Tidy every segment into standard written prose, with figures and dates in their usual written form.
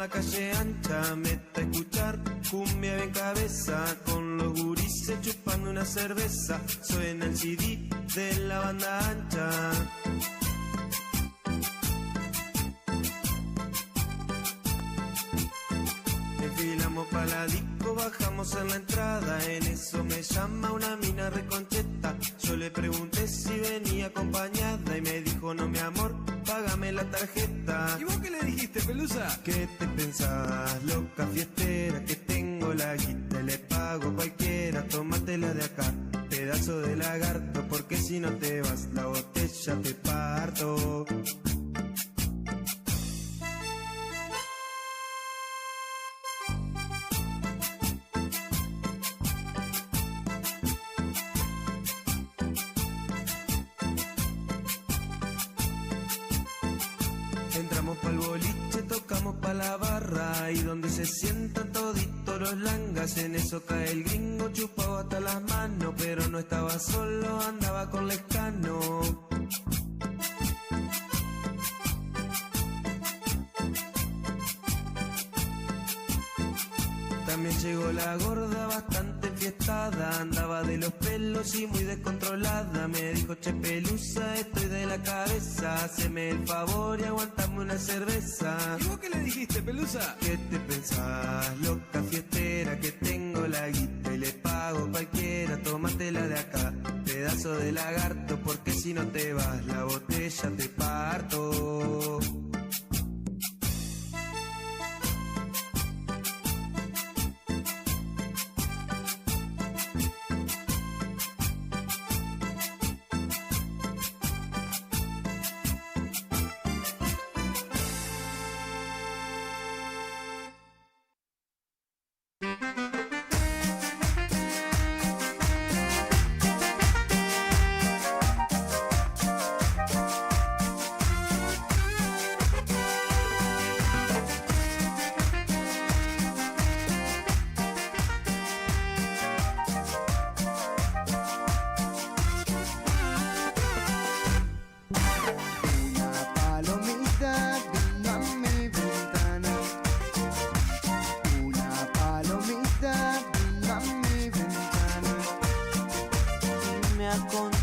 la calle ancha, meta a escuchar cumbia en cabeza, con los gurises chupando una cerveza, suena el CD de la banda ancha. Enfilamos pa' la disco, bajamos en la entrada, en eso me llama una mina reconcheta. Yo le pregunté si venía acompañada y me dijo: no, mi amor, págame la tarjeta. ¿Y vos qué le dijiste, Pelusa? ¿Qué te pensás, loca fiestera? Que tengo la guita y le pago cualquiera, tómatela de acá, pedazo de lagarto, porque si no te vas la botella te parto. Entramos pa'l boliche, tocamos pa' la barra, y donde se sientan toditos los langas, en eso cae el gringo chupado hasta las manos, pero no estaba solo, andaba con Lescano. También llegó la gorda bastante enfiestada, andaba de los pelos y muy descontrolada. Me dijo: che, Pelusa, estoy de la cabeza, haceme el favor y aguantame una cerveza. ¿Y vos qué le dijiste, Pelusa? ¿Qué te pensás, loca fiestera? Que tengo la guita y le pago cualquiera, tómatela de acá, pedazo de lagarto, porque si no te vas la botella te parto.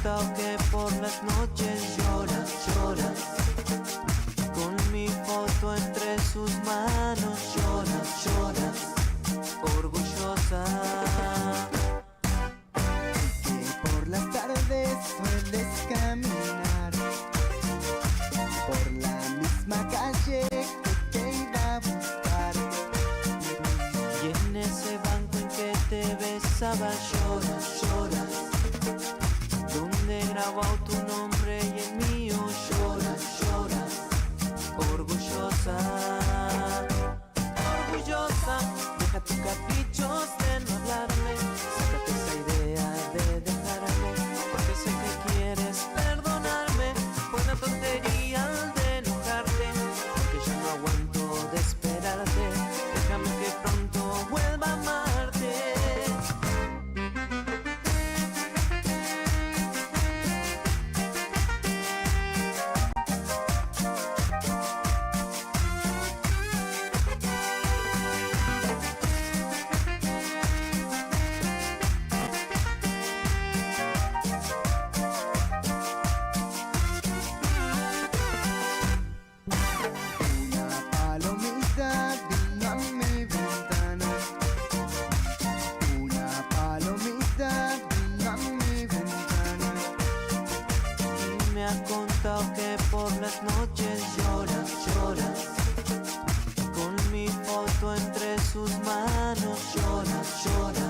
contado que por las noches llora, llora. Con mi foto entre sus manos llora, llora. Orgullosa. Que por las tardes sueles caminar por la misma calle que te iba a buscar. Y en ese banco en que te besaba llora, llora. Donde grabó tu nombre y el mío llora, llora. Orgullosa, orgullosa. Deja tus caprichos de no hablarme. Sácate esa idea de dejarme. Porque sé que quieres perdonarme por la tontería de enojarte. Porque ya no aguanto de esperarte. Déjame que pronto vuelva a amarte. Una palomita vino a mi ventana. Una palomita vino a mi ventana. Y me ha contado que por las noches llora, llora. Con mi foto entre sus manos llora, llora.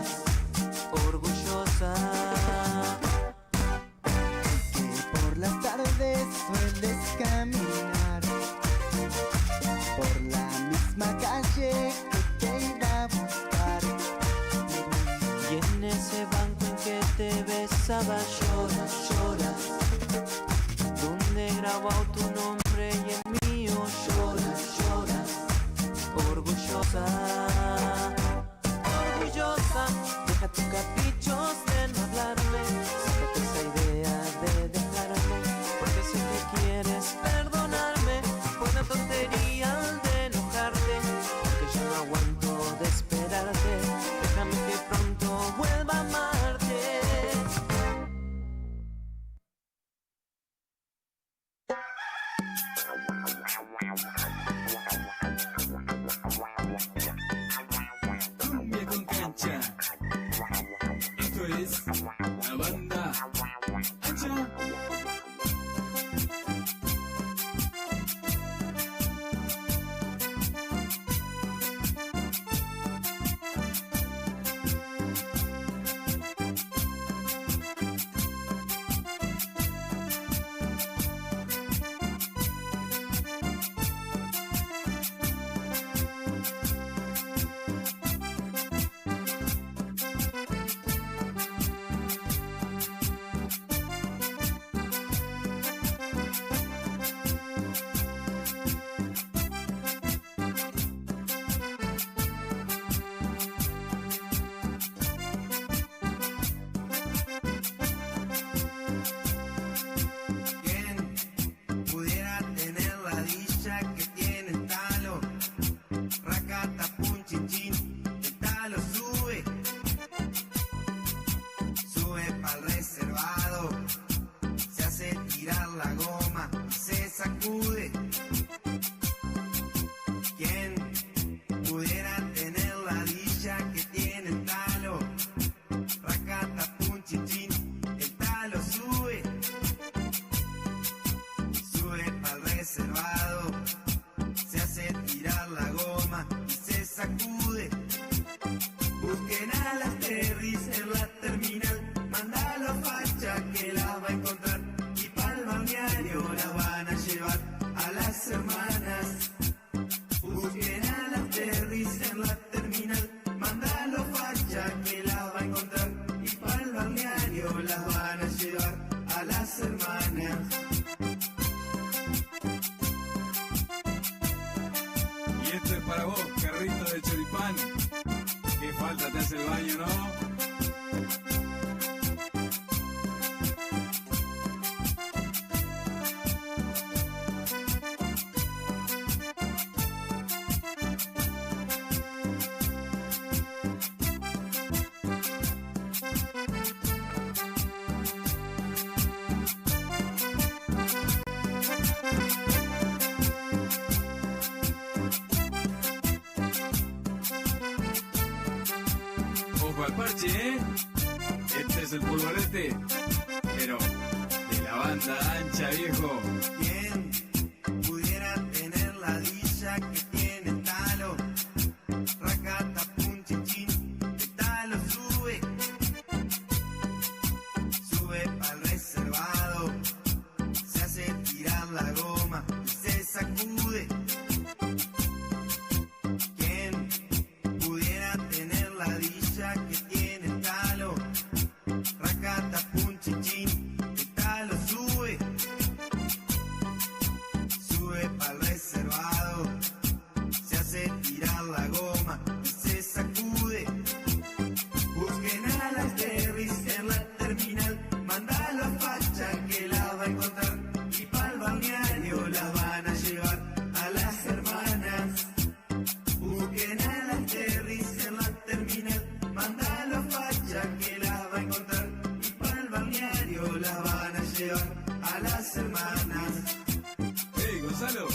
Orgullosa. Que por las tardes sueles caminar por la misma calle que te iba a buscar. Y en ese banco en que te besaba llora, llora. Donde grabó tu nombre y el mío llora, llora. Orgullosa, orgullosa. Deja tus caprichos de no hablarme. Sácate esa idea de dejarme. Porque sé que quieres perdonarme por la tontería de enojarte. Porque yo no aguanto de esperarte. Déjame que pronto vuelva a amarte. Cumbia con cancha. Esto es la banda Ancha. ¿Quién pudiera tener la dicha que tiene el talo? Racata, pun, chin, chin, el talo sube, sube pa'l reservado, se hace tirar la goma y se sacude. ¿Quién pudiera tener la dicha que tiene el talo? Racata, pun, chin, chin, el talo sube, sube pa'l reservado, se hace tirar la goma y se sacude. Busquen a las Terris en la terminal, mandalo a facha que la va a encontrar. Y pa'l balneario la van a llevar a las hermanas. Busquen a las Terris en la terminal, mandalo a facha que la va a encontrar. Y pa'l balneario las van a llevar a las hermanas. Y esto es para vos, carrito de choripán. Qué falta te hace el baño, ¿no? al parche, ¿eh? Este es el polvorete, pero de la banda ancha, viejo. ¿Quién pudiera tener la dicha que tiene Talo? Racata, pum, chin, que Talo sube pa'l reservado, se hace tirar la goma y se sacude. ¿Quién pudiera tener la dicha que tiene Talo? Racata, pum, chin, que Talo sube pa'l reservado, se hace tirar la goma y se sacude. Busquen a las Terris en la terminal, mandalo a facha que la va a encontrar, y pa'l balneario la van a llevar a las hermanas. Busquen a las Terris en la terminal, mandalo a facha que la va a encontrar, y pa'l balneario la van a llevar a las hermanas. Hey, Gonzalo,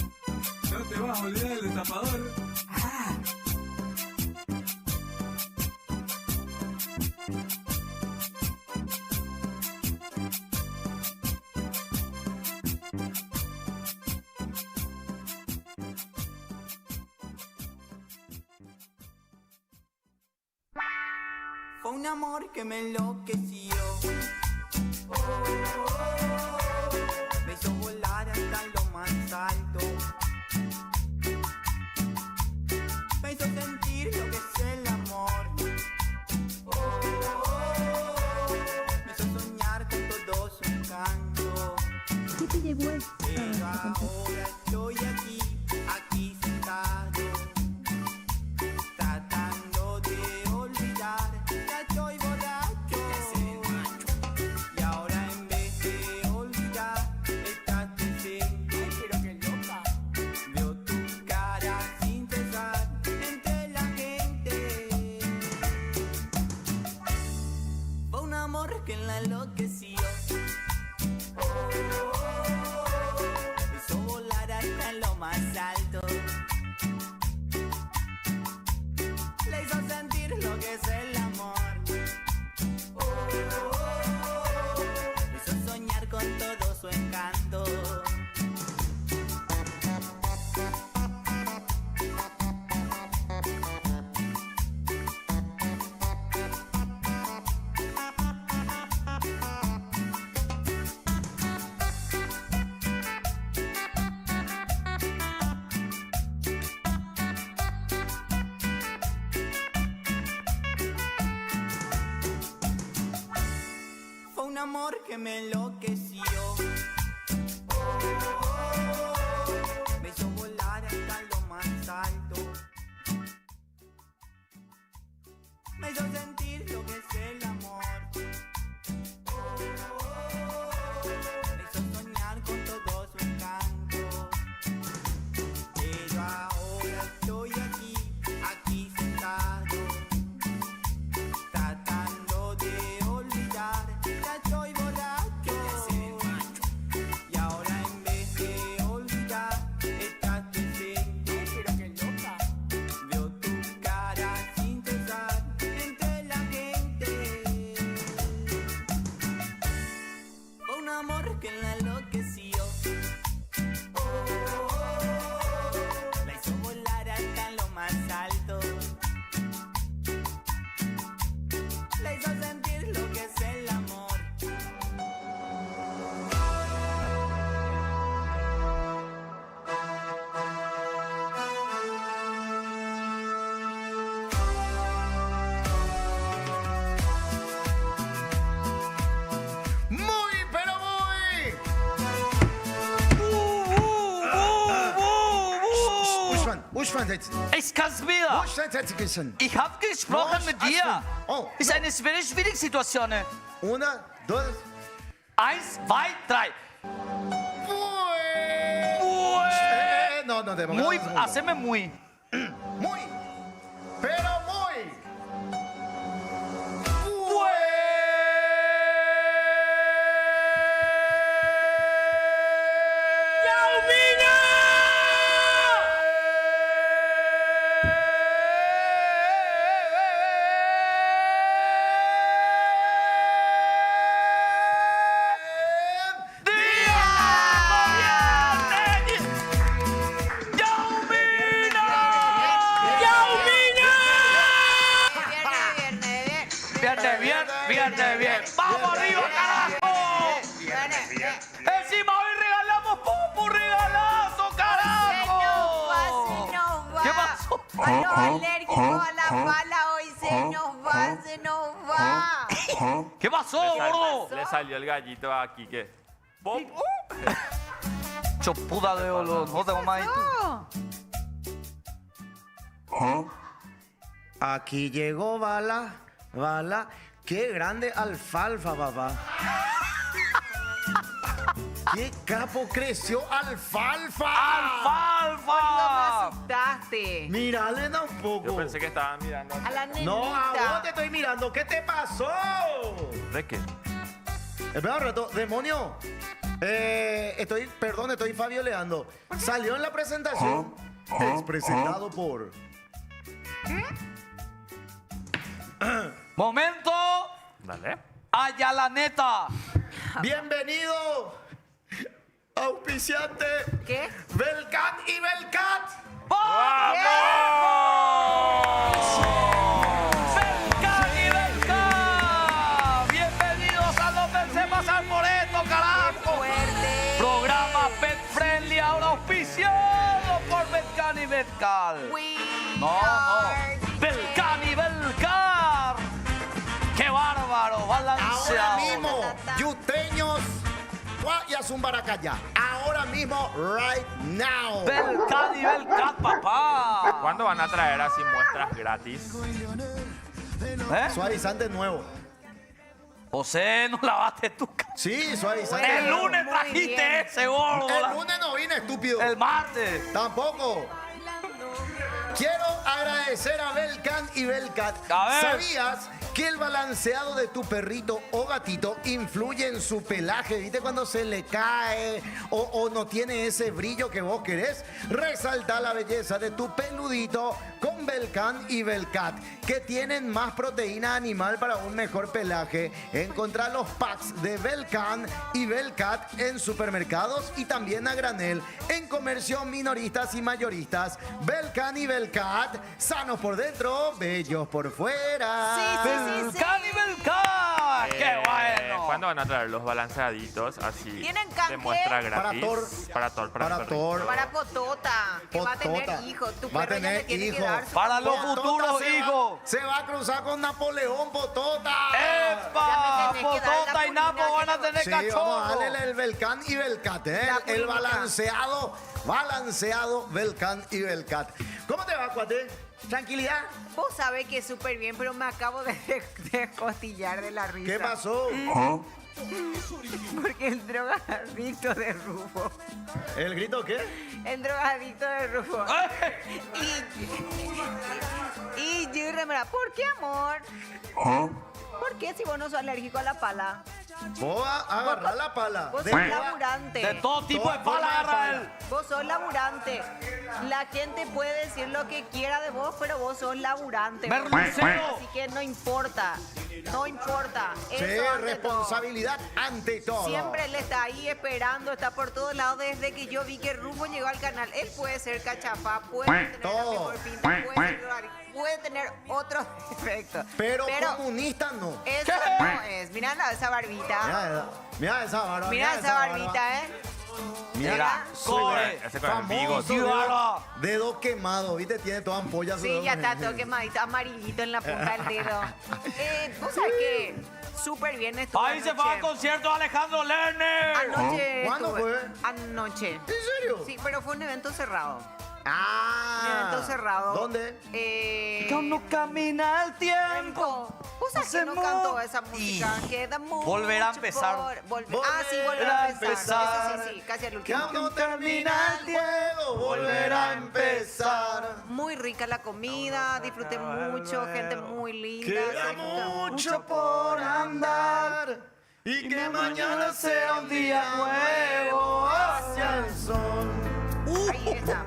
no te vas a olvidar del destapador. Fue un amor que me enloqueció. Me hizo volar hasta lo más alto. Me hizo sentir lo que es el amor. Me hizo soñar con todo su encanto. ¿Qué te llevó a Pero ahora estoy aquí sentado, tratando de olvidar. Ya estoy borracho. Y ahora en vez de olvidar, estás presente. Pero que loca. Veo tu cara sin cesar entre la gente. Fue un amor que la enloqueció. Me hizo volar hasta lo más alto. Le hizo sentir lo que es el amor. Me hizo soñar con todo su encanto. Fue un amor que me enloqueció. Me hizo volar hasta lo más alto. Me hizo sentir lo que es el amor. Me hizo soñar con todo su encanto. Pero ahora estoy aquí sentado, tratando de olvidar. Ya estoy borracho. Y ahora en vez de olvidar, estás presente. Pero que loca. Veo tu cara sin cesar entre la gente. Fue un amor que la enloqueció. La hizo volar hasta lo más alto. Le hizo sentir lo que es el amor. Muy, pero muy. Wo ist jetzt? Ich kann's mir. Wo ist jetzt gewesen? Ich hab gesprochen mit dir. Oh, Ist eine schwere Situation. Una, dos. 1, 2, 3. No, de Muy, momento. haceme muy. Muy, pero muy. viene bien. ¡Vamos arriba, carajo! Encima hoy regalamos Pupu, regalazo, carajo. Se nos va. ¿Qué pasó? A los alérgicos a la pala hoy se nos va. ¿Qué pasó, gordo? Le salió el gallito aquí que. ¡Pop! Chopuda de olor, no tengo más. Aquí llegó Bala. Bala. Qué grande alfalfa, papá. Qué capo creció alfalfa. ¿Cómo ¡Alfalfa! asustaste? Mírale un poco. Yo pensé que estaban mirando. A la nenita. No, a vos te estoy mirando. ¿Qué te pasó? ¿De qué? Espera un rato, demonio. Estoy fabioleando. Salió en la presentación. Es presentado por. Momento, Dale. allá la neta. Bienvenido, auspiciante. ¿Qué? Belcat y Belcat. ¡Belcan y Belcan! Bienvenidos a No Pensé Pasar por Esto, carajo. Fuerte. Programa Pet Friendly, ahora auspiciado por Belcan y Belcan. No. Belcan y Belcan. ¡Qué bárbaro! Balanceado. Ahora mismo, yuteños, y Azumbaracaya. Ahora mismo, right now. Belcan y Belcan, papá. ¿Cuándo van a traer así muestras gratis? ¿Eh? Suavizante nuevo. José, no lavaste tu cara. Sí, suavizante El nuevo. lunes Muy trajiste bien. ese gordo. El lunes no vine, estúpido. El martes. Tampoco. Quiero agradecer a Belcan y Belcat. A ver. ¿Sabías que el balanceado de tu perrito o gatito influye en su pelaje? ¿Viste cuando se le cae o no tiene ese brillo que vos querés? Resalta la belleza de tu peludito con Belcan y Belcat, que tienen más proteína animal para un mejor pelaje. Encontrá los packs de Belcan y Belcat en supermercados y también a granel en comercio minoristas y mayoristas. Belcan y Belcat, sanos por dentro, bellos por fuera. Sí. Belcan y Belcan. ¡Qué bueno! ¿Cuándo van a traer los balanceaditos así? ¿Tienen de canje? muestra gratis? Para Thor. Para Potota, que va a tener Potota. hijos. Tu Va a perro ya tener le tiene que hijos. dar su Para los Potota futuros se va- hijos. Se va a cruzar con Napoleón Potota. ¡Epa! Ya me tenés que dar la Potota y Napo pulina van a que tener Sí, vamos a cachorro. darle el Belcan y Belcat, ¿eh? La El pulmita. balanceado Belcan y Belcat. ¿Cómo te va, cuate? ¿Tranquilidad? Vos sabés que es súper bien, pero me acabo de costillar de la risa. ¿Qué pasó? Porque el drogadicto de Rufo. ¿El grito qué? El drogadicto de Rufo. ¡Ay! Y yo remera, ¿por qué, amor? ¿Por qué si vos no sos alérgico a la pala? Vos vas a agarrar la pala. Vos De- sos laburante. De todo tipo de Toda pala forma de agarra él. Vos sos laburante. La gente puede decir lo que quiera de vos, pero vos sos laburante. Merlucero. Así que no importa. No importa. Sí, Eso ante responsabilidad ante todo. todo. Siempre él está ahí esperando, está por todos lados. Desde que yo vi que Rufo llegó al canal, él puede ser cachapá, puede tener la Todo. mejor pinta, puede ser drogadicto, puede tener otros defectos. Pero comunista no. Eso no es. Mirá esa barbita. Mira esa barba. Mirá esa barbita, ¿eh? Mira, Core. Ese con el bigote. famoso Llévala. dedo quemado, ¿viste? Tiene toda ampolla. Sí, ya está todo quemadito, amarillito en la punta del dedo. Vos sabés que súper bien estuvo Ahí se fue al anoche. concierto de Alejandro Lerner. Anoche. ¿Cuándo estuve- fue? Anoche. ¿En serio? Sí, pero fue un evento cerrado. Ah. Un evento cerrado. ¿Dónde? Ya no camina el tiempo. ¿Vos sabés que no Hacemos- cantó esa música? Queda mucho Volverá a empezar. Sí, volverá a empezar. Eso sí, casi al Que último. aún no termina el juego, volverá a empezar. Muy rica la comida, disfruté mucho, gente muy linda. Queda se disfruta mucho por andar y que mañana sea un día nuevo hacia el sol. Ahí está.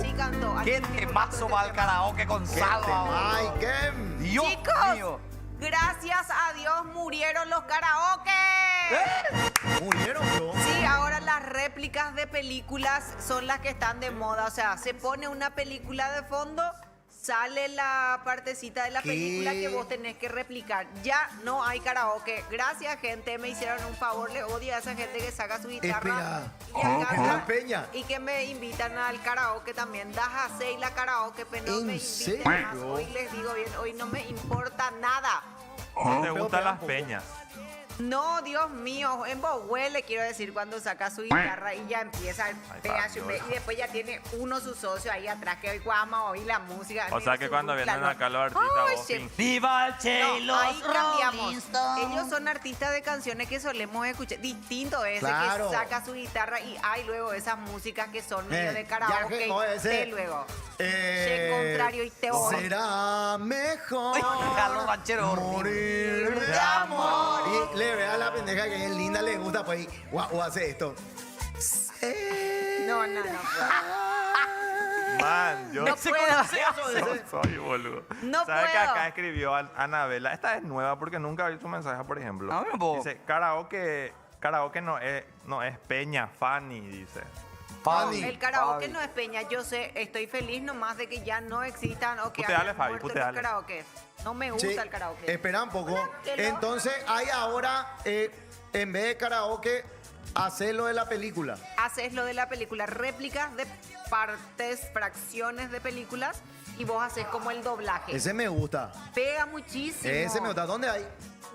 Sí cantó. ¡Qué Alguien que temazo va al karaoke con Salva! Ay, qué. Dios Chicos, mío. gracias a Dios murieron los karaoke. Murieron, bro. Sí, ahora las réplicas de películas son las que están de moda. O sea, se pone una película de fondo, sale la partecita de la ¿Qué? película que vos tenés que replicar. Ya no hay karaoke. Gracias, gente, me hicieron un favor. Le odio a esa gente que saca su guitarra y le canta, Espera, Peña. y que me invitan al karaoke también. Das a 6 la karaoke, pero no ¿En me inviten serio? más. Hoy les digo bien, hoy no me importa nada. ¿No te Pero gustan pega las un peñas? No, Dios mío, en Bohue le quiero decir cuando saca su guitarra y ya empieza el PHP y después ya tiene uno su socio ahí atrás que hoy vamos a oír la música. O sea que cuando vienen acá los artistas, Ay, vos sí. fin- ¡Viva el Che y No, los ahí cambiamos. Rolling Stones! Ellos son artistas de canciones que solemos escuchar. Distinto es Claro. que saca su guitarra y hay luego esas músicas que son medio de ya karaoke que no, y ese- te luego. Eh, Che contrario y te odio. Será mejor Carlos Ranchero. morir de amor. Y le ve a la pendeja que es linda, le gusta, pues, o hace esto. No, no, no. Man, yo No puedo. no soy boludo. No ¿Sabes que puedo. acá escribió Anabela? Esta es nueva porque nunca vi su mensaje, por ejemplo. A ver, vos. Dice, karaoke no es peña, Fanny, dice. Fanny. El karaoke Fabi. no es peña. Yo sé, estoy feliz nomás de que ya no existan o que Puteale, hayan Fabi, muerto los puteale. karaoke. No me gusta Sí, el karaoke. espera un poco. Que no. Entonces, hay ahora, en vez de karaoke, hacerlo de la película. Haces lo de la película, réplicas de partes, fracciones de películas y vos haces como el doblaje. Ese me gusta. Pega muchísimo. Ese me gusta. ¿Dónde hay?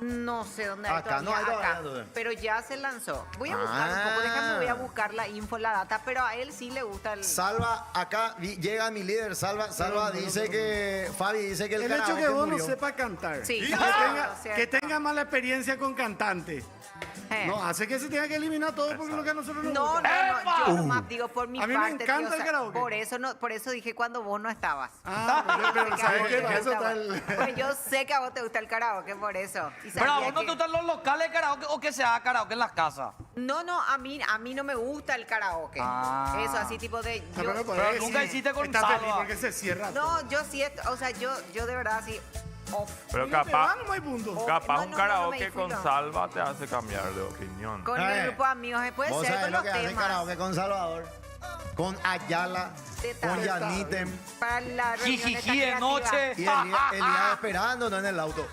No sé dónde hay Acá no hay todavía, todavía, acá. todavía. Pero ya se lanzó. Voy a buscar un Ah. poco, déjame, voy a buscar la info, la data, pero a él sí le gusta el... Salva, acá llega mi líder, Salva dice que, Fabi dice que el El hecho karaoke que vos no murió. sepas cantar, Sí, que, claro, tenga, cierto. que tenga mala experiencia con cantante, Eh. no hace que se tenga que eliminar todo porque lo que a nosotros nos No, gusta. no, yo nomás digo por mi A mí me parte, tío, encanta el karaoke. por eso dije cuando vos no estabas. Ah, pero Que a ¿sabes vos qué? te Para eso gustaba. está el... Pues yo sé que a vos te gusta el karaoke, por eso. Y Pero a sabía vos no que- te gustan los locales de karaoke o que se haga karaoke en las casas. No, a mí no me gusta el karaoke. Ah. Eso, así tipo de... No, yo- Pero nunca hiciste con Está feliz Salva. porque se cierra todo. no, yo sí, o sea, yo de verdad sí... off. Pero Y te capaz, van, no hay punto. capaz No, un no, karaoke no me con disfruto. Salva te hace cambiar de opinión. Con Eh, mi grupo de amigos, puede Vos ser sabés con lo los que hace temas. karaoke con Salvador, con Ayala, Teta. con Teta. Yanitem Para la reunión esta Jijiji de creativa. noche. y Elías esperando, no en el auto.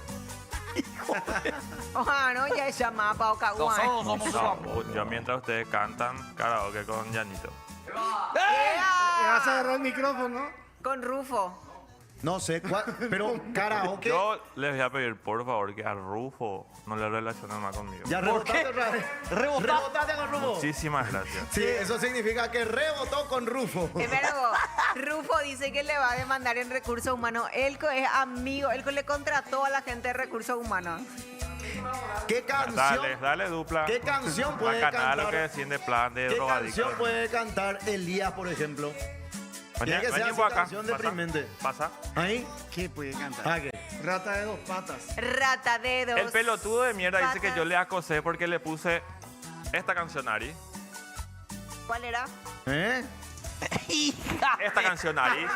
Ah, no, ya es llamada para Ocahuán. Nosotros somos su amor. No, yo mientras ustedes cantan karaoke con Yanito. Le vas a agarrar el micrófono. Con Rufo. No sé cuál, pero karaoke. Yo les voy a pedir por favor que a Rufo no le relacionen más conmigo. Ya ¿Por rebotaste qué? otra vez. Rebotá. Rebotaste con Rufo. Muchísimas gracias. Sí, eso significa que rebotó con Rufo. Pero Rufo dice que le va a demandar en recursos humanos. Elco es amigo, Elco le contrató a la gente de recursos humanos. ¿Qué canción? Dale dupla. ¿Qué canción puede Bacanal, lo que cantar? decían de plan de ¿Qué drogadicto. canción puede cantar Elías, por ejemplo? Tiene que ser así, por acá. canción deprimente. Pasa. ¿Ahí? ¿Qué puede cantar? ¿Ah, qué? Rata de dos patas. Rata de dos. El pelotudo de mierda dice que patas. yo le acosé porque le puse esta canción, Ari. ¿Cuál era? ¿Eh? Hija. Esta canción, Ari.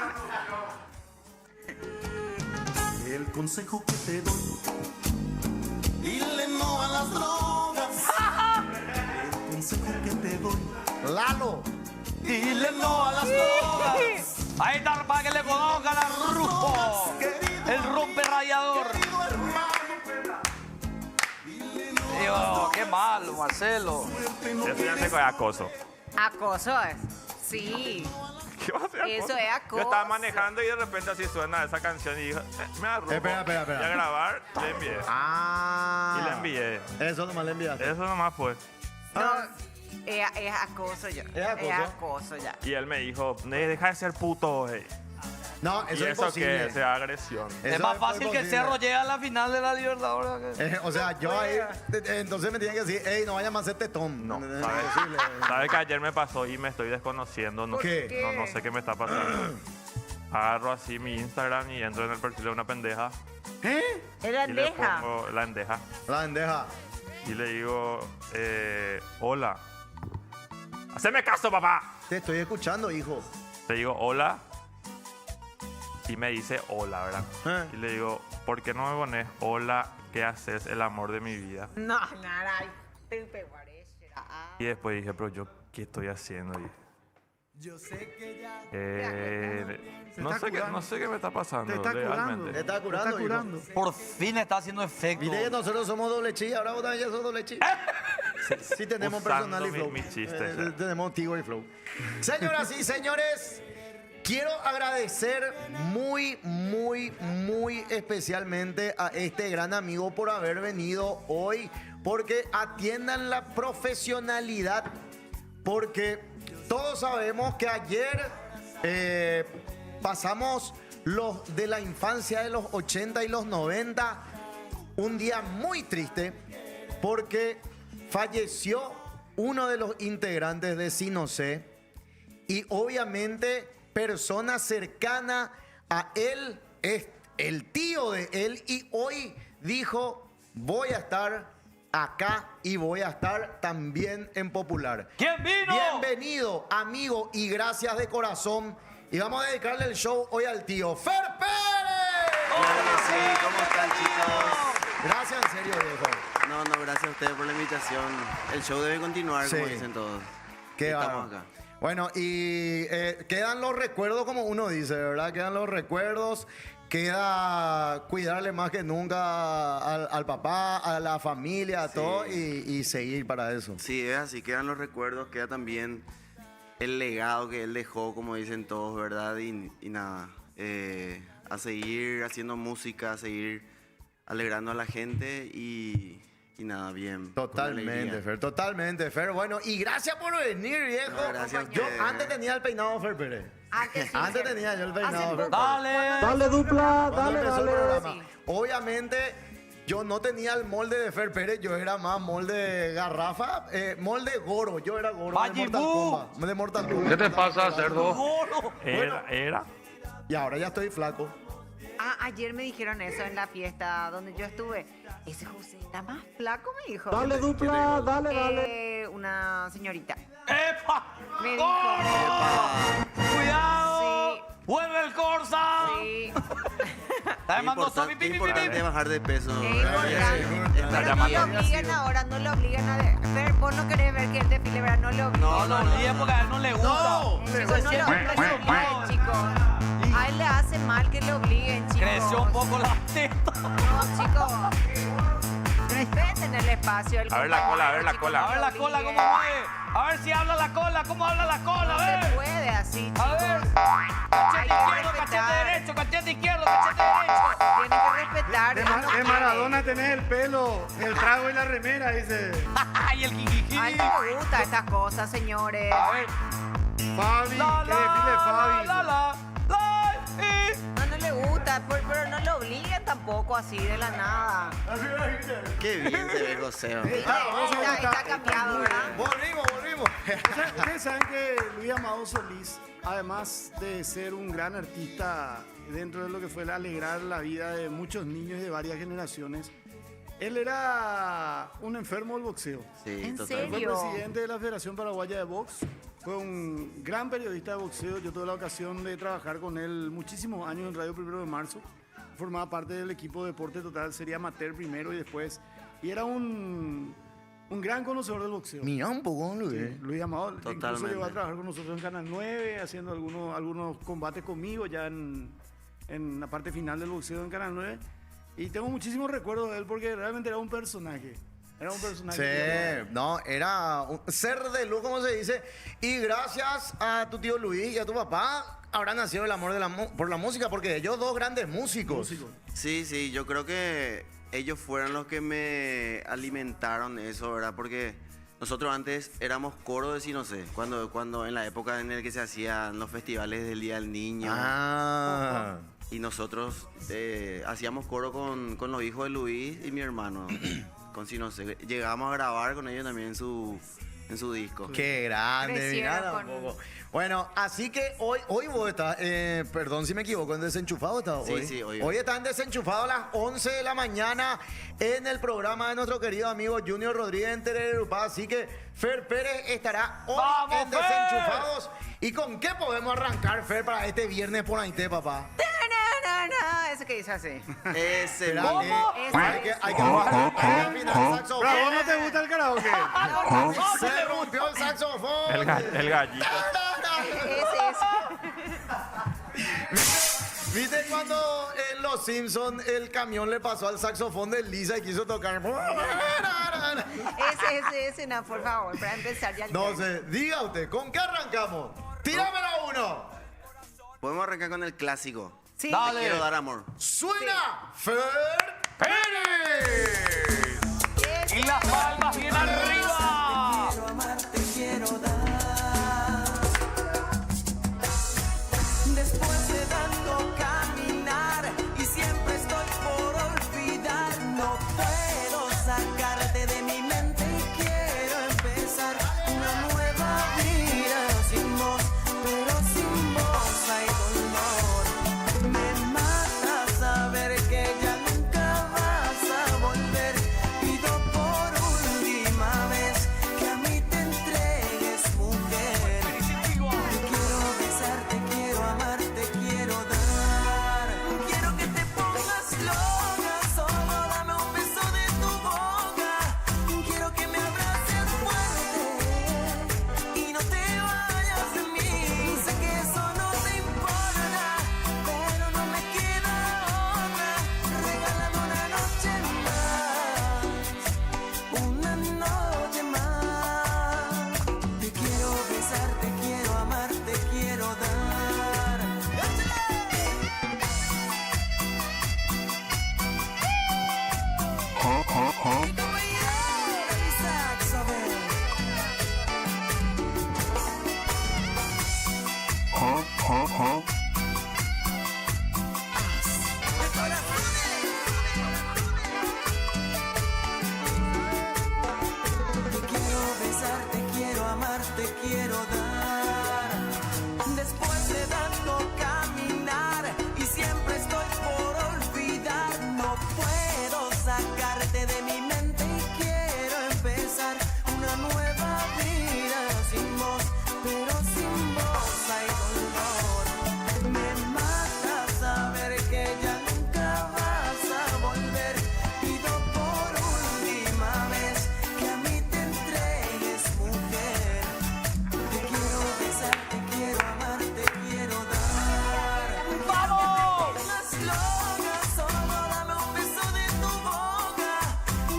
El consejo que te doy, dile no a las drogas. El consejo que te doy, Lalo. Dile no a las drogas. Ahí está para que le conozcan a Rufo. El rompe rayador. Dios, qué malo, Marcelo. Eso ya sé que es acoso. Acoso es. Sí. ¿Qué va a ser Eso acoso? es acoso. Yo estaba manejando y de repente así suena esa canción y dije, me arrugo. Espera. Y a grabar, le envié. Ah. Y le envié. Eso nomás le enviaste. Eso nomás fue. No, es acoso ya. ¿Es acoso? Es acoso ya. Y él me dijo, deja de ser puto, hey". No, Y eso es eso imposible. que sea agresión. Eso Es más fue fácil que el imposible. Cerro llegue a la final de la Libertadores. O sea, yo ahí, entonces me tienen que decir, hey, no vayas más a ser tetón. No, Es ¿sabes? imposible. ¿Sabes que ayer me pasó y me estoy desconociendo? No, ¿Qué? No sé qué me está pasando. Agarro así mi Instagram y entro en el perfil de una pendeja. Era Y le deja. pongo la endeja. La bandeja. Y le digo, hola. ¡Haceme caso, papá! Te estoy escuchando, hijo. Le digo, hola. Y me dice, hola, ¿verdad? ¿Eh? Y le digo, ¿por qué no me pones, hola, qué haces, el amor de mi vida? No, nada. Te parece. Y después dije, pero yo, ¿qué estoy haciendo? Y No sé qué me está pasando. Te está curando. realmente. Te está curando, Te está curando. Por fin está haciendo efecto. Viste que nosotros somos doble chi, ahora vos también ya sos doble chi. Sí tenemos Usando personal y flow. mis chistes, ya. Tenemos Tigo y flow. Señoras y señores, quiero agradecer muy especialmente a este gran amigo por haber venido hoy, porque atiendan la profesionalidad, porque todos sabemos que ayer pasamos los de la infancia de los 80 y los 90, un día muy triste, porque falleció uno de los integrantes de Sinocé y obviamente persona cercana a él es el tío de él, y hoy dijo: voy a estar acá y voy a estar también en Popular. ¿Quién vino? Bienvenido, amigo, y gracias de corazón. Y vamos a dedicarle el show hoy al tío Fer Pérez. Claro que sí, ¿cómo están, chicos? Gracias, en serio, viejo. No, gracias a ustedes por la invitación. El show debe continuar, como Sí. dicen todos. Qué Estamos bárbaro. acá. Bueno, y quedan los recuerdos, como uno dice, ¿verdad? Quedan los recuerdos. Queda cuidarle más que nunca al papá, a la familia, a Sí. todo, y seguir para eso. Sí, es así, quedan los recuerdos, queda también el legado que él dejó, como dicen todos, ¿verdad? Y nada, a seguir haciendo música, a seguir alegrando a la gente y nada, bien. con alegría. Totalmente, Fer. Bueno, y gracias por venir, viejo. No, gracias a Yo ustedes. antes tenía el peinado Fer Pérez. Antes, sí, Antes sí. tenía yo el peinado Hace Fer poco, Pérez. Dale. Dale, dupla, Cuando empezó el programa. Sí. Obviamente, yo no tenía el molde de Fer Pérez, yo era más molde garrafa, molde Goro. Yo era Goro de Majin Mortal Buu. Kombat. De Mortal Kombat. ¿Qué te pasa, cerdo? Gordo. Era. Y ahora ya estoy flaco. Ah, ayer me dijeron eso en la fiesta donde yo estuve. Ese José está más flaco, me dijo. Dale, dupla, dale. Una señorita. ¡Epa! Me dijo. ¡Gordo! ¡Cuidado! Sí. ¡Vuelve el Corsa! Sí. Está llamando Sofi. Es importante bajar de peso. Es ¿verdad? importante. Está Pero no llamando. lo obligan ahora, no lo obligan a ver. Vos no querés ver que el desfile, ¿verdad? No lo obligan. No lo olvides porque a él no le gusta. No. Chicos, no lo obliguen, chicos. A él le hace mal que lo obliguen, chicos. Creció un poco la teta. No, chicos. Respeten el espacio. A ver la cola, a ver la chicos, cola. no A ver lo la cola obliguen. cómo mueve. A ver si habla la cola. ¿Cómo habla la cola? A No se ver. puede así, chicos. A ver. Hay Cachete que izquierdo, cachete respetar. derecho, cachete izquierdo, cachete derecho. Tienen que respetar. De Maradona tenés el pelo, el trago y la remera, dice. Ay, el jijiji. Ay, no me gustan estas cosas, señores. A ver. Fabi, La, que desfile Fabi. la. No le gusta, pero no lo obliguen tampoco así de la nada. Qué bien se ve José. Está cambiado, ¿verdad? Volvimos. Ustedes saben que Luis Amado Solís, además de ser un gran artista dentro de lo que fue el alegrar la vida de muchos niños de varias generaciones, él era un enfermo del boxeo. Sí, ¿En totalmente. serio? Fue presidente de la Federación Paraguaya de Box. Fue un gran periodista de boxeo. Yo tuve la ocasión de trabajar con él muchísimos años en Radio 1 de Marzo. Formaba parte del equipo de Deporte Total, sería amateur primero y después. Y era un gran conocedor del boxeo. Mira un poco, Luis. Luis Amado incluso Totalmente. llegó a trabajar con nosotros en Canal 9, haciendo algunos combates conmigo ya en la parte final del boxeo en Canal 9. Y tengo muchísimos recuerdos de él porque realmente era un personaje. Era un personaje. Sí, no, era un ser de luz, como se dice. Y gracias a tu tío Luis y a tu papá habrá nacido el amor por la música, porque ellos dos grandes músicos. Sí, yo creo que ellos fueron los que me alimentaron eso, ¿verdad? Porque nosotros antes éramos coro de Sinocé, cuando en la época en la que se hacían los festivales del Día del Niño. Ah. Y nosotros hacíamos coro con los hijos de Luis y mi hermano, con Sinocé. Llegábamos a grabar con ellos también en su disco. Qué grande, Crecieron mira con- tampoco. Bueno, así que hoy vos estás, perdón si me equivoco, en Desenchufado estás Sí, hoy. sí, hoy. Hoy están Desenchufados a las 11 de la mañana en el programa de nuestro querido amigo Junior Rodríguez en Tererupá. Así que Fer Pérez estará hoy ¡Vamos, en Fer! Desenchufados. ¿Y con qué podemos arrancar, Fer, para este viernes por ahí, papá? Eso que dice así. Ese Espera, mismo. hay que afinar el saxofón. ¿Pero a vos no te gusta el karaoke? Se rompió el saxofón. El gallito. ¿Viste cuando en Los Simpsons el camión le pasó al saxofón de Lisa y quiso tocar? Ese, no, por favor, para empezar ya. No sé, diga usted, ¿con qué arrancamos? ¡Tíramelo uno! Podemos arrancar con el clásico. Sí. Dale. Quiero dar amor. ¡Suena Fer Pérez! Y las palmas bien arriba. Quiero amarte, quiero dar. Después de tanto caminar y siempre estoy por olvidar, no puedo sacarte de mi mente y quiero empezar una nueva vida sin vos, pero sin vos hay dolor. Me mata saber que ya nunca vas a volver. Pido por última vez que a mí te entregues, mujer. Te quiero besar, te quiero amar, te quiero dar. Quiero que te pongas loca, solo dame un beso de tu boca. Quiero que me abraces fuerte y no te vayas de mí. Sé que eso no te importa, pero no me queda otra. Regálame una noche más, una noche más. Te quiero besar, te quiero amar, te quiero dar. Te quiero besar, te quiero amar, te quiero dar. Después de tanto caminar y siempre estoy por olvidar, no puedo sacarte de mi mente y quiero empezar una nueva vida sin vos, pero sin vos hay dolor. Me mata saber que ya nunca vas a volver. Pido por última vez que a mí te entregues, mujer. Te quiero besar, te quiero amar, te quiero dar. ¡Vamos! Más loca, solo dame un beso de tu boca.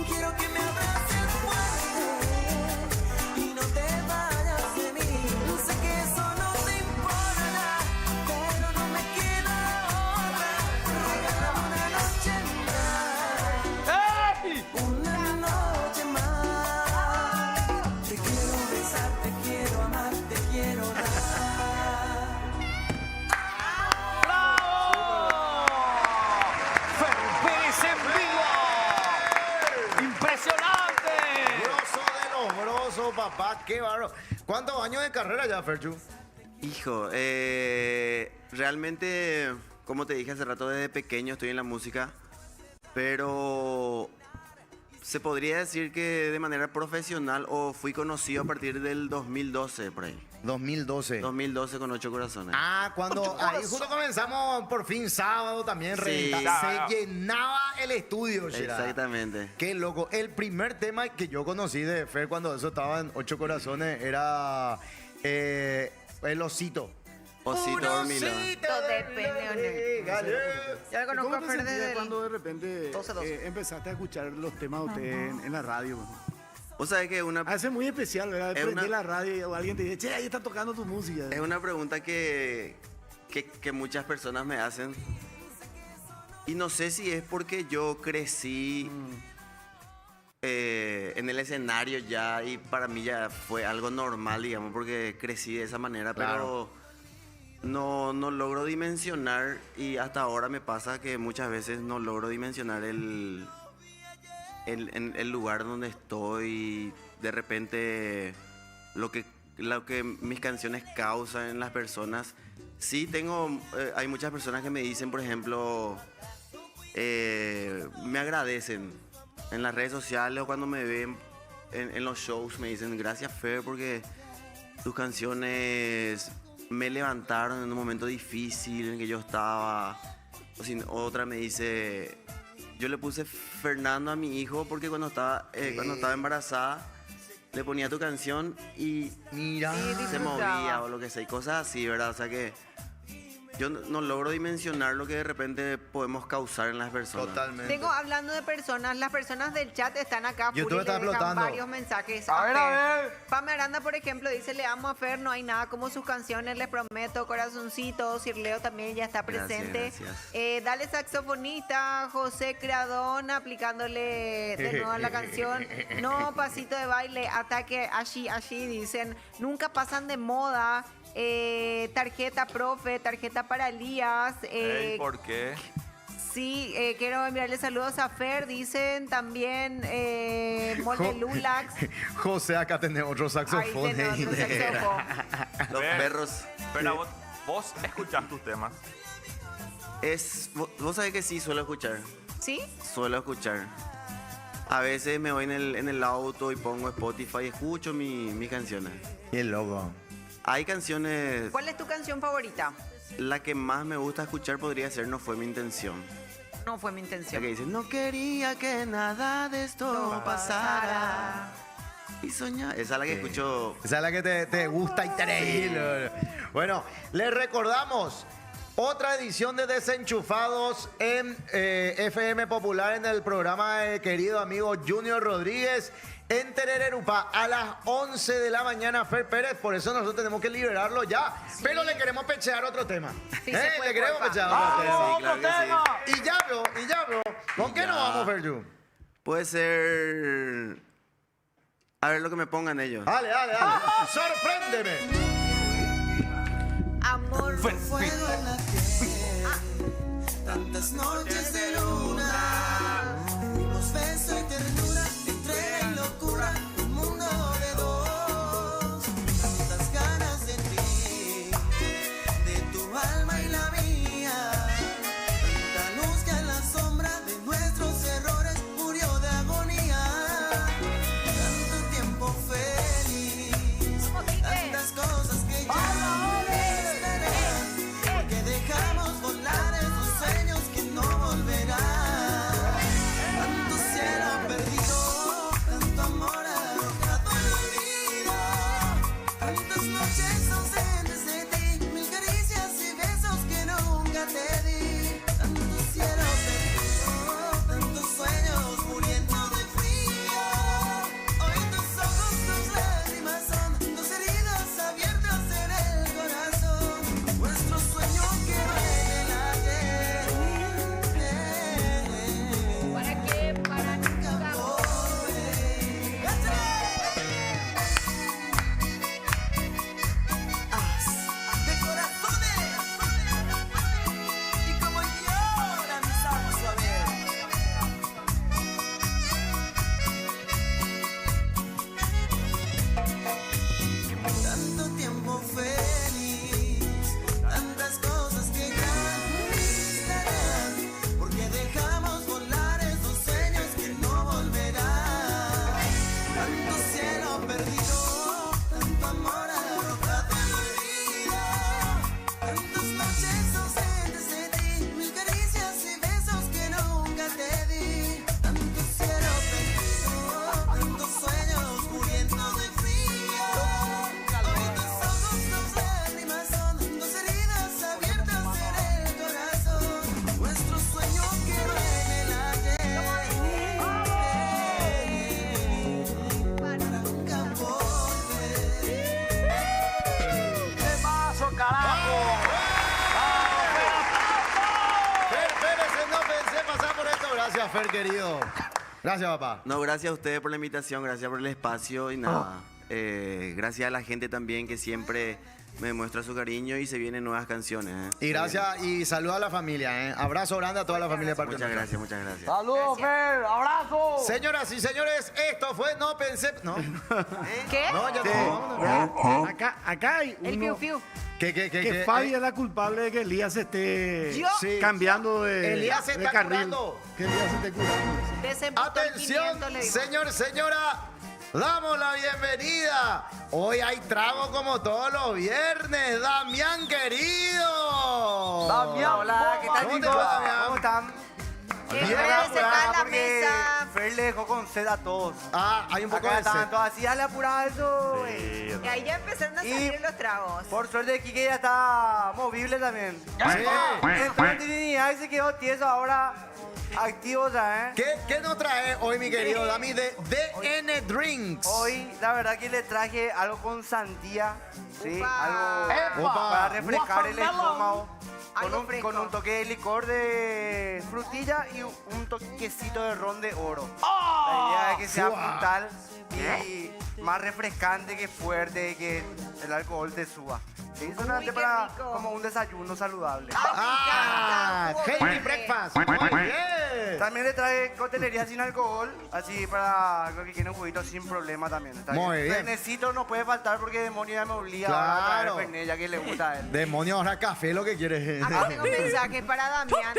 Quiero que me abraces fuerte y no te vayas de mí. Sé que eso no te importa, pero no me queda otra. Regálame una noche más, ¡Ey! una noche más. Te quiero besar, te quiero amar, te quiero dar. ¡Bravo! Fer Pérez en vivo. ¡Impresionante! Grosso de los grosos, papá, qué bárbaro. ¿Cuántos años de carrera ya, Ferchu? Hijo, realmente, como te dije hace rato, desde pequeño estoy en la música, pero se podría decir que de manera profesional o fui conocido a partir del 2012, por ahí. 2012. 2012 con 8 corazones. Ah, cuando ahí justo comenzamos por fin sábado también Sí. reventar. Se llenaba el estudio, Gerard. Exactamente. Qué loco. El primer tema que yo conocí de Fer cuando eso estaba en 8 corazones era el osito. Osito Un dormilón. osito de peleones. Gale. Yo lo conozco ¿Cómo a te Fer sentías desde cuando de repente 12? empezaste a escuchar los temas de usted en la radio? Vos sabés que una, Hace muy especial, ¿verdad? Es Prender una- la radio o alguien te dice, che, ahí está tocando tu música. es una pregunta que muchas personas me hacen. Y no sé si es porque yo crecí en el escenario ya y para mí ya fue algo normal, digamos, porque crecí de esa manera, Claro. pero no logro dimensionar y hasta ahora me pasa que muchas veces no logro dimensionar el lugar donde estoy, de repente lo que mis canciones causan en las personas. Sí, hay muchas personas que me dicen, por ejemplo, me agradecen en las redes sociales o cuando me ven en los shows, me dicen gracias Fer porque tus canciones me levantaron en un momento difícil en que yo estaba. Otra me dice, yo le puse Fernando a mi hijo porque cuando estaba embarazada le ponía tu canción y Mira. se movía o lo que sea, y cosas así, ¿verdad? O sea que yo no logro dimensionar lo que de repente podemos causar en las personas. Totalmente. Tengo, hablando de personas, las personas del chat están acá. YouTube Full, y está le dejan explotando. varios mensajes. A ver, Fer. a ver. Pame Aranda, por ejemplo, dice: le amo a Fer, no hay nada como sus canciones, les prometo, corazoncito. Cirleo también ya está Gracias, presente. gracias. Dale saxofonista, José Creadón, aplicándole de nuevo a la canción. No, pasito de baile, ataque, allí, dicen. Nunca pasan de moda. Tarjeta profe, tarjeta para Elías. Ey, ¿por qué? Sí, quiero enviarle saludos a Fer, dicen también Mole Lulax. José, acá tenés otro saxofón. Ahí tenés otro saxofón. Los Ver. perros. Pero vos escuchás tus temas. Vos sabés que sí, suelo escuchar. ¿Sí? Suelo escuchar. A veces me voy en el auto y pongo Spotify y escucho mis canciones. Qué loco. Hay canciones, ¿Cuál es tu canción favorita? la que más me gusta escuchar podría ser No fue mi intención. No fue mi La intención. que dice, no quería que nada de esto pasara. Y soñar. Esa es la que escucho. Esa es la que te gusta y te Bueno, les recordamos otra edición de Desenchufados en FM Popular en el programa de querido amigo Junior Rodríguez en Terererupá a las 11 de la mañana, Fer Pérez. Por eso nosotros tenemos que liberarlo ya. Sí. Pero le queremos pechear otro tema. Sí, se puede, le queremos porfa. pechear otro tema. Sí, claro que sí. Y ya, bro. ¿Con qué nos vamos, Ferju? Puede ser. A ver lo que me pongan ellos. Dale. Sorpréndeme. Amor. Fuego en la piel, tantas noches de luna, fuimos beso y ternura, entrega y locura, un mundo de dos, tantas ganas de ti, de tu alma y la mía, tanta luz que en la sombra de nuestros errores murió de agonía, tanto tiempo feliz, tantas cosas que ya no porque dejamos volar esos sueños que no volverán. Tanto cielo perdido, tanto amor arrojado al olvido, tantas noches ausentes de ti, mil caricias y besos que nunca te di. Tanto cielo perdido, tantos sueños muriendo de frío. Hoy tus ojos, tus lágrimas son dos heridas abiertas en el corazón. Nuestro sueño quedó en el ayer. ¿Para qué? Para nunca volver. De corazones. Y como lloran mis ojos a ver. Tanto tiempo feliz, tantas cosas que ya no estarán, porque dejamos volar esos sueños que no volverán. Tanto cielo perdido, tanto amor arrojado al olvido, tantas noches ausentes de ti, mil caricias y besos que nunca te di. Tanto cielo perdido, tantos sueños muriendo de frío. Hoy tus ojos, tus lágrimas son dos heridas abiertas en el corazón. Nuestro sueño quedó en el ayer. Para nunca volver. ¡Qué paso, carajo! Fer Pérez, no pensé pasar por esto. Gracias, Fer, querido. Gracias, papá. No, gracias a ustedes por la invitación, gracias por el espacio y nada. Gracias a la gente también que siempre me demuestra su cariño y se vienen nuevas canciones. Y gracias y saluda a la familia. Abrazo grande a toda la familia de parte Muchas nuestra. gracias, muchas gracias. ¡Saludos, Fer! ¡Abrazo! Señoras y señores, esto fue No Pensé. No, ¿Qué? no, ya no. Vámonos. Acá hay El uno fiu fiu. que Fabi es la culpable de que Elías se esté Yo. Sí. cambiando de Elías se de está carril. curando. Que Elías se esté curando. Desemputó el Atención, 500, le digo. señora. Damos la bienvenida. Hoy hay trago como todos los viernes. Damián, querido. Damián, Hola, ¿qué tal, ¿Cómo te chicos? va, Damián? ¿Cómo están? Que Bien, se cae la porque mesa. Fer comer le dejó con sed a todos. Ah, hay un poco Acá de estaban sed. todos así, dale apurado eso, güey. Sí, Y ahí ya empezaron a salir los tragos. Por suerte Kike ya está movible también. Sí. Entró en Trinidad y se quedó tieso ahora, activo otra vez. ¿Qué nos trae hoy, mi querido Dami, de DN Drinks? Hoy, la verdad que le traje algo con sandía, ¿sí? Upa. Algo Upa. para refrescar el estómago. Algo Con un toque de licor de frutilla y un toquecito de ron de oro. La idea es que sea frutal y más refrescante que fuerte y que el alcohol te suba. Sí, solamente qué para rico. como un desayuno saludable. Ah, Jugo healthy verde. breakfast. Muy bien. También le trae coctelería sin alcohol, así para los que quieren un juguito sin problema también. Está Muy bien. Fernecito no puede faltar porque demonio ya me obliga ahora a Claro. traer Fernet, ya que le gusta a él. Demonio, ahora café lo que quieres. Acá tengo mensajes para Damián.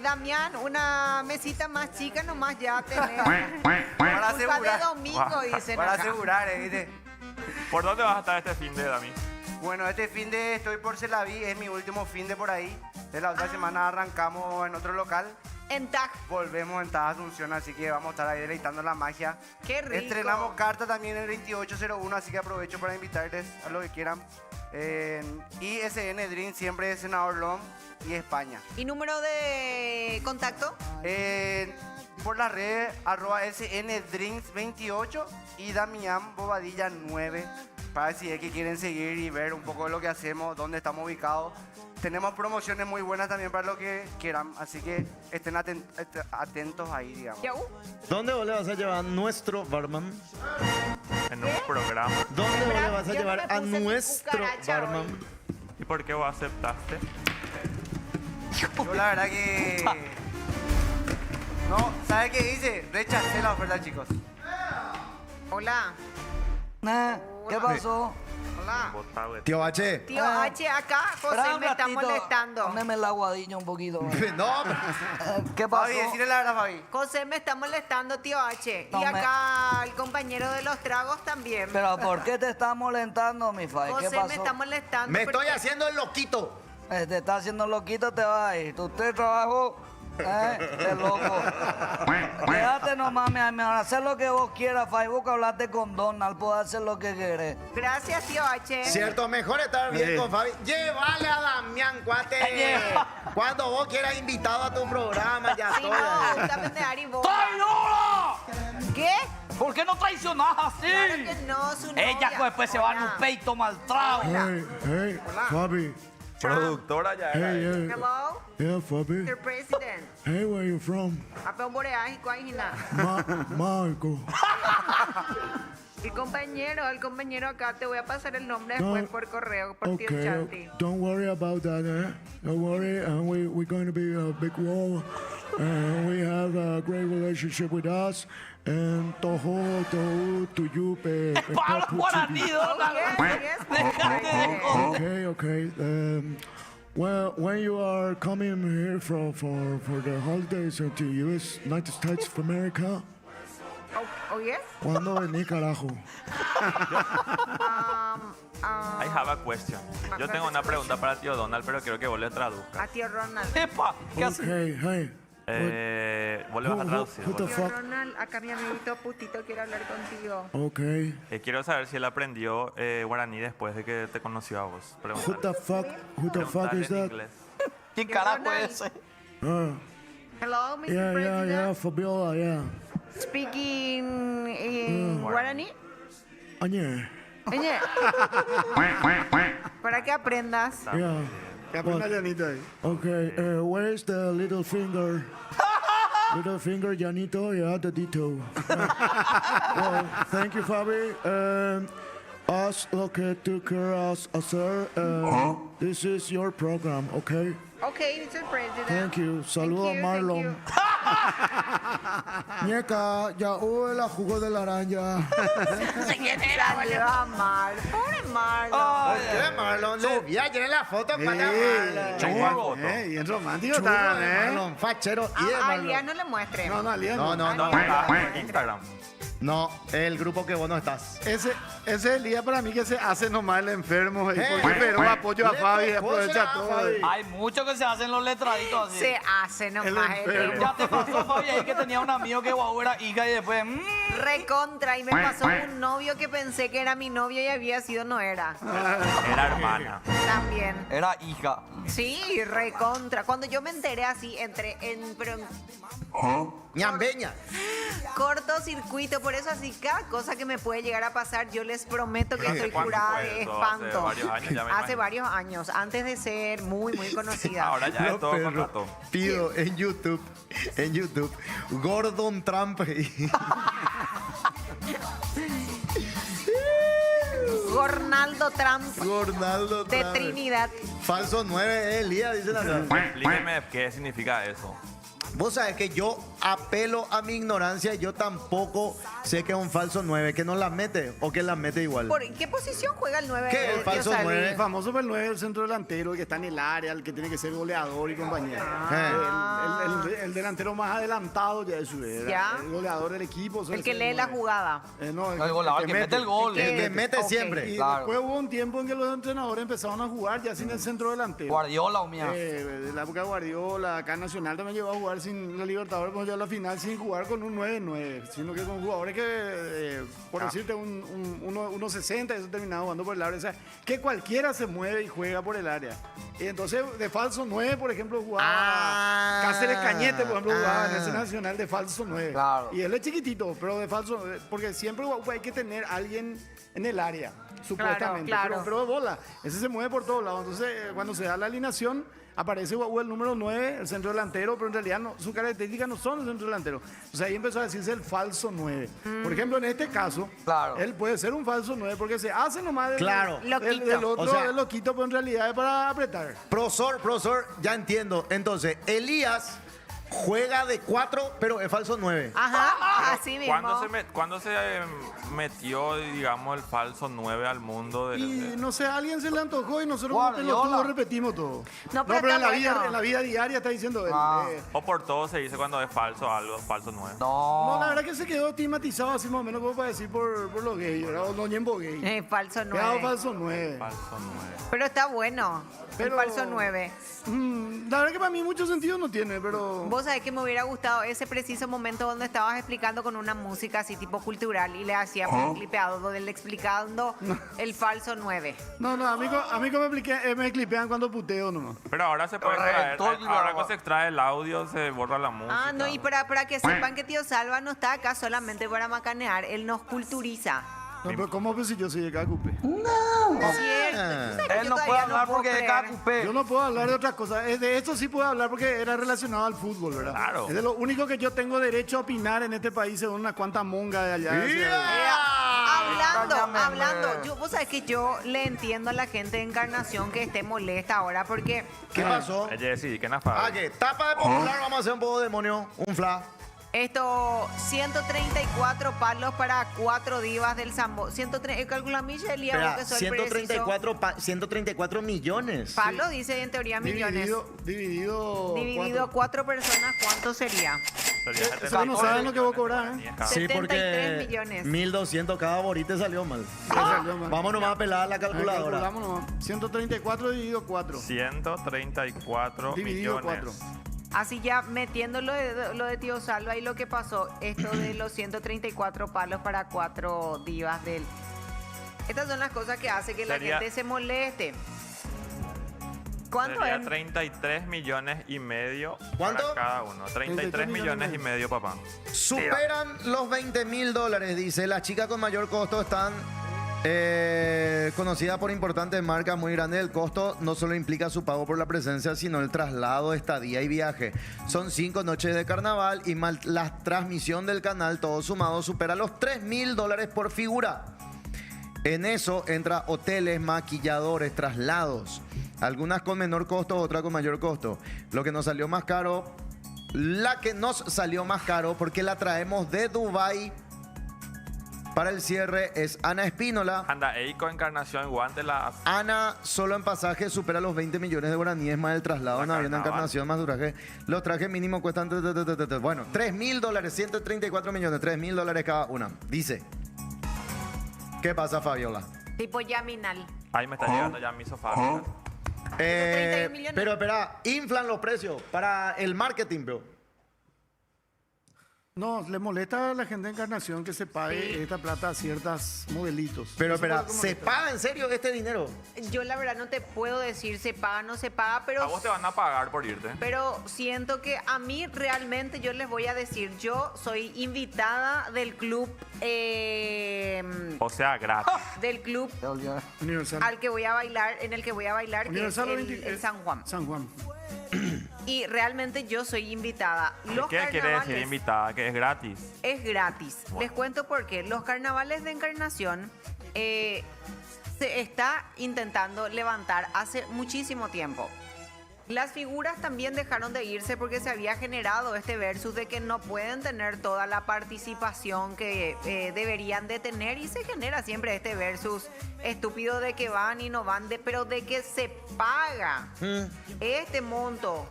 Damián, una mesita más chica nomás ya tenés. Para Culpa de asegurar, domingo, dicen para acá. asegurar, ¿viste? ¿Por dónde vas a estar este fin de Dami? Bueno, este fin de estoy por Celaví, es mi último fin de por ahí. De la otra semana arrancamos en otro local. En TAC. Volvemos en Taja Asunción, así que vamos a estar ahí deleitando la magia. Qué rico. Estrenamos carta también el 2801, así que aprovecho para invitarles a los que quieran. ISN Dream, siempre de Senador Lom y España. ¿Y número de contacto? Por las redes, @SNDrinks28 y Damián Bobadilla 9. Para si es que quieren seguir y ver un poco de lo que hacemos, dónde estamos ubicados. Tenemos promociones muy buenas también para los que quieran, así que estén atentos ahí, digamos. ¿Dónde vos le vas a llevar a nuestro barman? En un programa. ¿Dónde vos le vas a Yo no llevar me a puse mi nuestro cucaracha barman? hoy. ¿Y por qué vos aceptaste? Yo la verdad que... No, ¿sabe qué hice? Rechacé la oferta, chicos. Hola. ¿Qué pasó? Hola. Tío H. Tío H, acá José Espera un me está ratito, molestando. Póneme el aguadillo un poquito. No, ¿Qué pasó? Fabi, decirle la verdad, Fabi. José me está molestando, tío H. No y me- acá el compañero de los tragos también. Pero ¿por qué te está molestando, mi Fai? ¿Qué José pasó? me está molestando. me estoy porque- haciendo el loquito. Te está haciendo loquito, te vas a ir. Usted trabajó de loco. Quédate nomás, mi amor. Haz lo que vos quieras, Facebook. Hablate con Donald. Puedes hacer lo que querés. Gracias, tío H. Cierto, mejor estar bien con Fabi. Llévale a Damián, cuate. Cuando vos quieras invitado a tu programa, ya Sí, estoy. no, también de Ari Bola. ¡Traidora! ¿Qué? ¿Por qué no traicionás así? Claro que no, su novia. Ella después se va en un Hola. peito maltrado. Hey, Fabi. Productora ya era. Hey, Hello, yeah, Fabi. Mr. President. Hey, where you from? Apeón Boreaje, Coajina. Marco. El compañero acá, te voy a pasar el nombre después por correo, por tío Chanti. Don't worry about that, Don't worry, we're going to be a big wall. We have a great relationship with us. And Toho, to you, ¡Para guaraní, Donald! Déjate de joder. Okay. When you are coming here for the holidays to United States of America, Oh, yes? ¿cuándo venís, carajo? I have a question. Yo tengo una pregunta para tío Donald, pero quiero que vos le traduzcas. A tío Ronald. ¡Epa! ¿Qué haces? Okay, hey. Vos le vas a traducir. Who the vos. Tío fuck? Ronald, acá mi amiguito putito quiere hablar contigo. Okay. Quiero saber si él aprendió guaraní después de que te conoció a vos. Who Preguntale. the fuck Preguntale is en that? inglés. ¿Qué carajo es ese? Hello, Mr. Yeah, President. Fabiola, yeah. Speaking in Guarani. Añe. Oye, para que aprendas. Yeah. Que aprenda Janito ahí. Okay, where's the little finger? Little finger, Janito, yeah, the dito. Well, thank you, Fabi. Us, okay, took care of us, sir. This is your program, okay? Okay, Mr. President. Thank you. Saludo a Marlon. Ñeca, ya hubo la jugo de la araña. Saludos a Mar. Pobre Marlon. ¿Qué, Marlon? Le vi ayer en la foto para Marlon. Churro. Bien romántico Churro de Marlon, fachero. Y de A Marlon. Alias no le muestre. No, No, no, no. No, está en Instagram. No, el grupo que vos no estás. Ese, Ese es el día para mí que se hace nomás el enfermo, porque pero apoyo a Fabi y aprovecha todo. Hay muchos que se hacen los letraditos así. Se hace nomás. enfermo. Ya te pasó, Fabi, ahí que tenía un amigo que guau era hija y después... Recontra, y me pasó un novio que pensé que era mi novio y había sido, no era. Era hermana. También. Era hija. Sí, recontra. Cuando yo me enteré así, entré pero en Ñambeña. cortocircuito, por eso así cada cosa que me puede llegar a pasar, yo les prometo que ¿Hace estoy cuánto curada fue de eso? espanto. Hace varios años ya me Hace imagino. varios años, antes de ser muy conocida. Ahora ya es Los todo perros. contrato. Pido en YouTube, Gordon Trump. Gornaldo Trump Gornaldo de Trump. Trinidad. Falso 9, Elías, dice la Explíqueme qué significa eso. Vos sabés que yo apelo a mi ignorancia y yo tampoco sé que es un falso 9, que no la mete o que la mete igual. ¿Por qué posición juega el 9? ¿Qué? El falso 9. El famoso por el 9 el centro delantero, el que está en el área, el que tiene que ser goleador y compañía. El delantero más adelantado ya es su era. Ya. El goleador del equipo. El que lee la jugada. No, El goleador que mete el gol. El que mete Ok. siempre. Y Claro. después hubo un tiempo en que los entrenadores empezaron a jugar ya sin el centro delantero. Guardiola o mía. De la época de Guardiola, acá Nacional también llegó a jugar sin la Libertadores, pues ya a la final sin jugar con un 9-9, sino que con jugadores que, por decirte, unos 60, eso terminaba jugando por el área. O sea, que cualquiera se mueve y juega por el área. Y entonces, de falso 9, por ejemplo, jugaba Cáceres Cañete, por ejemplo, jugaba en ese Nacional de falso 9. Claro. Y él es chiquitito, pero de falso, porque siempre hay que tener alguien en el área, supuestamente. Claro. Pero de bola, ese se mueve por todos lados. Entonces, cuando se da la alineación, aparece el número 9, el centro delantero, pero en realidad no, sus características no son el centro delantero. O sea, ahí empezó a decirse el falso 9. Por ejemplo, en este caso, Claro. él puede ser un falso 9 porque se hace nomás Claro. del otro, O sea, del loquito, pero en realidad es para apretar. Profesor, ya entiendo. Entonces, Elías juega de 4, pero es falso 9. Ajá, así mismo. ¿Cuándo se metió, digamos, el falso 9 al mundo? Y no sé, a alguien se le antojó y nosotros como Guardiola. pelotudos repetimos todo. No, pero en está la, vida, bueno. en la vida diaria está diciendo él. O por todo se dice cuando es falso algo, falso 9. No, la No. verdad que se quedó estigmatizado así más o menos como para decir por los gays, ¿verdad? O los ñembo gay. Falso Quedado 9. falso 9. Falso 9. Pero está bueno. Pero- El falso 9. La verdad que para mí mucho sentido no tiene, pero... Vos sabés que me hubiera gustado ese preciso momento donde estabas explicando con una música así tipo cultural y le hacíamos un clipeado donde él explicando el falso 9. No, a mí me clipean cuando puteo nomás. Pero ahora se puede extraer, Reventó el ahora agua. que se extrae el audio, se borra la música. Ah, no, y para que sepan que Tío Salva no está acá solamente para macanear, él nos culturiza. No, pero ¿cómo pues si yo soy de Cacupé? Cierto. ¿Tú sabes que Él yo no puede todavía hablar puedo porque es creer? Cacupé. Yo no puedo hablar de otras cosas. De esto sí puedo hablar porque era relacionado al fútbol, ¿verdad? Claro. Es de lo único que yo tengo derecho a opinar en este país según unas cuantas mongas de allá. Hablando, vos sabés que yo le entiendo a la gente de Encarnación que esté molesta ahora porque ¿Qué pasó? Sí, que nada. ¿Qué? Tapa de popular, vamos a hacer un poco de demonio. Un fla. esto 134 palos para 4 divas del Sambo. Calcula Michelle y Espera, que soy 134 millones. Palo dice en teoría millones. Dividido 4 personas, ¿cuánto sería? Eso no saben lo que vos cobrás, ¿eh? Sí, 73 porque millones. 1.200 cada borite salió mal. Vamos nomás a pelar la calculadora. Calculamos nomás. 134 dividido 4. 134 Dividido millones. 4. Así ya metiendo lo de Tío Salva y lo que pasó, esto de los 134 palos para 4 divas del... Estas son las cosas que hace que la Sería- gente se moleste. ¿Cuánto Sería es? 33 millones y medio ¿Cuánto? para cada uno. 33 millones y medio, papá. Superan los $20.000, dice. Las chicas con mayor costo están conocidas por importantes marcas muy grandes. El costo no solo implica su pago por la presencia, sino el traslado, estadía y viaje. Son 5 noches de carnaval y la transmisión del canal, todo sumado, supera los $3.000 por figura. En eso entra hoteles, maquilladores, traslados. Algunas con menor costo, otras con mayor costo. Lo que nos salió más caro, la que nos salió más caro, porque la traemos de Dubái para el cierre, es Ana Espínola. Anda, Eiko Encarnación, guante la... Ana, solo en pasaje, supera los 20 millones de guaraníes más el traslado en avión de carnaval. Encarnación, más su traje. Los trajes mínimos cuestan, bueno, $3.000, 134 millones, $3.000 cada una. Dice, ¿Qué pasa, Fabiola? Tipo Yaminal. Ahí me está llegando ya mi sofá. mira. 31 millones. Pero espera, inflan los precios para el marketing, bro. No, le molesta a la gente de Encarnación que se pague esta plata a ciertos modelitos. Pero Eso espera, es lo que ¿se molesta. paga en serio este dinero? Yo la verdad no te puedo decir se paga o no se paga, pero... A vos te van a pagar por irte. Pero siento que a mí realmente yo les voy a decir, yo soy invitada del club, O sea, gratis. del club Universal. al que voy a bailar, en el que voy a bailar, que es Universal el San Juan. San Juan. Y realmente yo soy invitada. Los ¿Qué quiere decir carnavales invitada? Que es gratis. es gratis. Les cuento por qué. Los carnavales de Encarnación se está intentando levantar hace muchísimo tiempo. Las figuras también dejaron de irse porque se había generado este versus de que no pueden tener toda la participación que deberían de tener y se genera siempre este versus estúpido de que van y no van, pero de que se paga este monto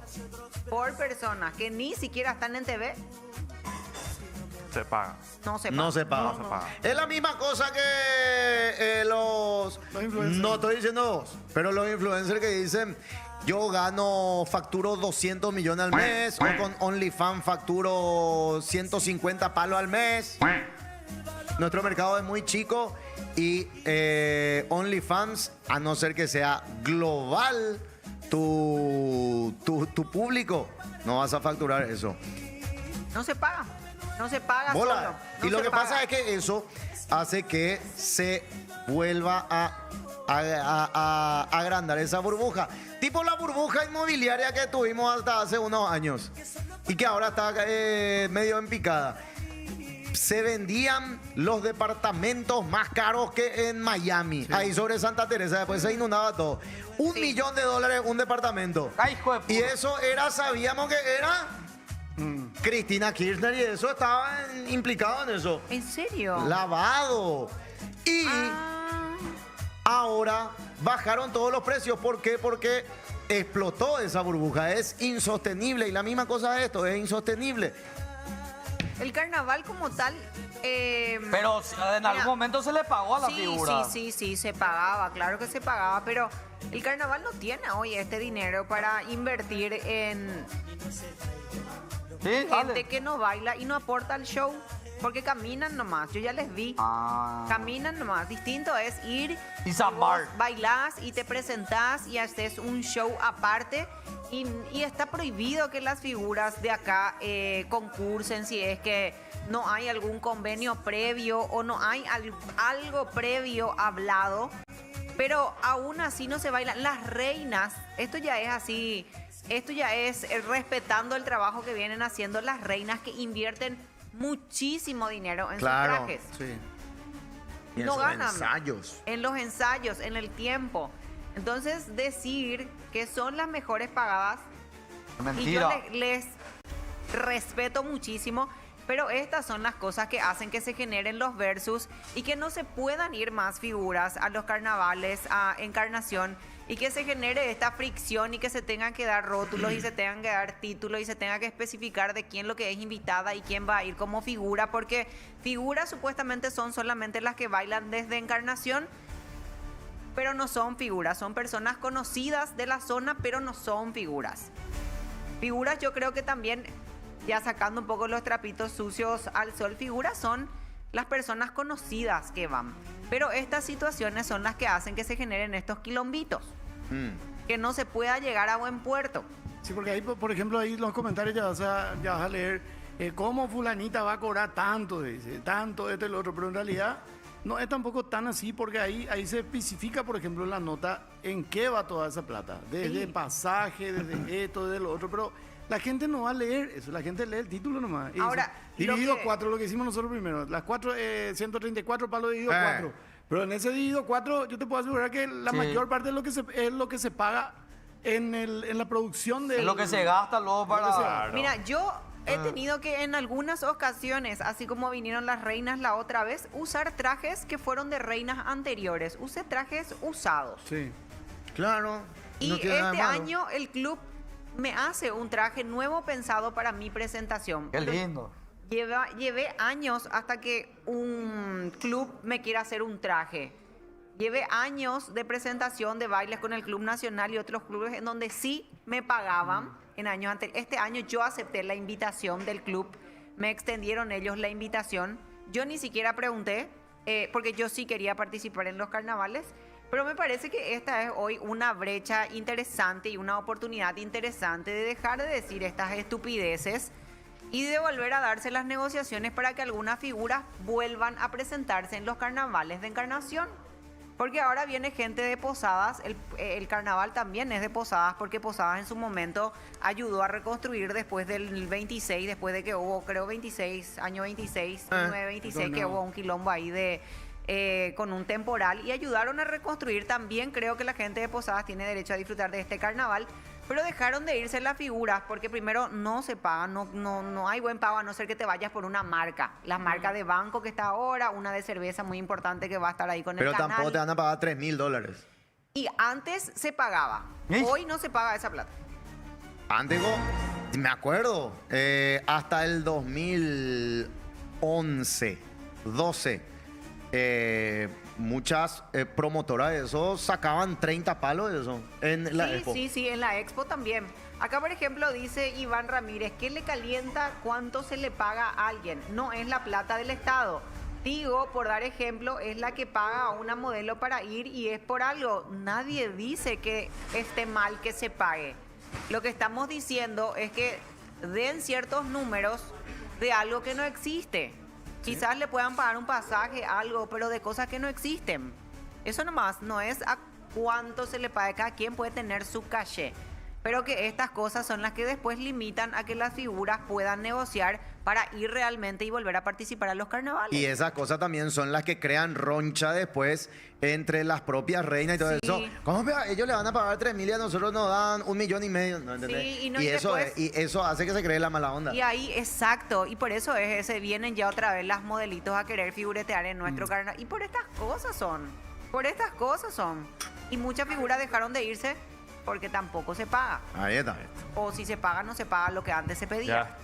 por personas que ni siquiera están en TV, Se paga. no se paga. No se paga. No se paga. Es la misma cosa que los influencers. no estoy diciendo vos, pero los influencers que dicen yo facturo 200 millones al mes, o con OnlyFans facturo 150 palos al mes. Nuestro mercado es muy chico y OnlyFans, a no ser que sea global tu público, no vas a facturar eso. No se paga. No se paga Bola. solo. No Y lo se que paga. pasa es que eso hace que se vuelva a agrandar esa burbuja. Tipo la burbuja inmobiliaria que tuvimos hasta hace unos años y que ahora está medio en picada. Se vendían los departamentos más caros que en Miami, ahí sobre Santa Teresa, después se inundaba todo. $1 millón un departamento. Ay, hijo de puta. Y eso era, sabíamos que era Cristina Kirchner y eso estaban implicados en eso. ¿En serio? Lavado. Y ahora bajaron todos los precios. ¿Por qué? Porque explotó esa burbuja. Es insostenible. Y la misma cosa es esto, es insostenible. El carnaval como tal... Pero en algún momento se le pagó a la figura. Sí, se pagaba, claro que se pagaba, pero el carnaval no tiene hoy este dinero para invertir en Sí, gente dale. que no baila y no aporta al show, porque caminan nomás, yo ya les vi. Ah. Caminan nomás, distinto es ir Y zambar. vos bailás y te presentás y haces un show aparte y está prohibido que las figuras de acá concursen si es que no hay algún convenio previo o no hay algo previo hablado, pero aún así no se bailan. Las reinas, esto ya es así, esto ya es respetando el trabajo que vienen haciendo las reinas que invierten muchísimo dinero en sus trajes. Sí. Y No esos ganan. ensayos. En los ensayos, en el tiempo. Entonces, decir que son las mejores pagadas, y yo Mentira. les respeto muchísimo, pero estas son las cosas que hacen que se generen los versus y que no se puedan ir más figuras a los carnavales, a Encarnación, y que se genere esta fricción y que se tengan que dar rótulos y se tengan que dar títulos y se tenga que especificar de quién lo que es invitada y quién va a ir como figura, porque figuras supuestamente son solamente las que bailan desde Encarnación, pero no son figuras, son personas conocidas de la zona, pero no son figuras. Figuras yo creo que también, ya sacando un poco los trapitos sucios al sol, figuras son las personas conocidas que van. Pero estas situaciones son las que hacen que se generen estos quilombitos, que no se pueda llegar a buen puerto. Sí, porque ahí, por ejemplo, ahí en los comentarios ya vas a leer cómo fulanita va a cobrar tanto, dice, tanto, esto y lo otro, pero en realidad no es tampoco tan así, porque ahí se especifica, por ejemplo, en la nota en qué va toda esa plata, desde pasaje, desde esto, desde lo otro, pero la gente no va a leer eso, la gente lee el título nomás. Y Ahora, dice, dividido lo que- 4, lo que hicimos nosotros primero, las 134 palos dividido 4. Pero en ese dividido 4, yo te puedo asegurar que la Sí. mayor parte es lo que se paga en la producción de Es lo que se gasta luego para... Claro. Mira, yo he tenido que en algunas ocasiones, así como vinieron las reinas la otra vez, usar trajes que fueron de reinas anteriores. Usé trajes usados. Sí. Claro. Y no tiene nada de este malo. año el club me hace un traje nuevo pensado para mi presentación. Qué lindo. Llevé años hasta que un club me quiera hacer un traje. Llevé años de presentación de bailes con el Club Nacional y otros clubes en donde sí me pagaban en años anteriores. Este año yo acepté la invitación del club, me extendieron ellos la invitación. Yo ni siquiera pregunté, porque yo sí quería participar en los carnavales, pero me parece que esta es hoy una brecha interesante y una oportunidad interesante de dejar de decir estas estupideces y de volver a darse las negociaciones para que algunas figuras vuelvan a presentarse en los carnavales de Encarnación. Porque ahora viene gente de Posadas, el carnaval también es de Posadas, porque Posadas en su momento ayudó a reconstruir después del 26, después de que hubo, creo, 26, año 26, 1926, que hubo un quilombo ahí con un temporal, y ayudaron a reconstruir. También creo que la gente de Posadas tiene derecho a disfrutar de este carnaval, pero dejaron de irse las figuras, porque primero no se paga, no hay buen pago a no ser que te vayas por una marca. La marca de banco que está ahora, una de cerveza muy importante que va a estar ahí con el canal. Pero tampoco te van a pagar $3.000. Y antes se pagaba, hoy no se paga esa plata. Antes, me acuerdo, hasta el 2011, 12, muchas promotoras de eso sacaban 30 palos de eso en la Expo. Sí, en la Expo también. Acá, por ejemplo, dice Iván Ramírez, ¿qué le calienta cuánto se le paga a alguien? No es la plata del Estado. Digo, por dar ejemplo, es la que paga a una modelo para ir y es por algo. Nadie dice que esté mal que se pague. Lo que estamos diciendo es que den ciertos números de algo que no existe. Quizás le puedan pagar un pasaje, algo, pero de cosas que no existen. Eso nomás, no es a cuánto se le paga. Cada quien puede tener su caché. Pero que estas cosas son las que después limitan a que las figuras puedan negociar para ir realmente y volver a participar a los carnavales. Y esas cosas también son las que crean roncha después entre las propias reinas y todo eso. ¿Cómo ellos le van a pagar 3.000 y a nosotros nos dan 1,5 millones? ¿No entendés? Sí, y eso hace que se cree la mala onda. Y ahí, exacto, y por eso vienen ya otra vez las modelitos a querer figuretear en nuestro carnaval. Y por estas cosas son. Y muchas figuras dejaron de irse porque tampoco se paga. Ahí está. O si se paga, no se paga lo que antes se pedía. Ya.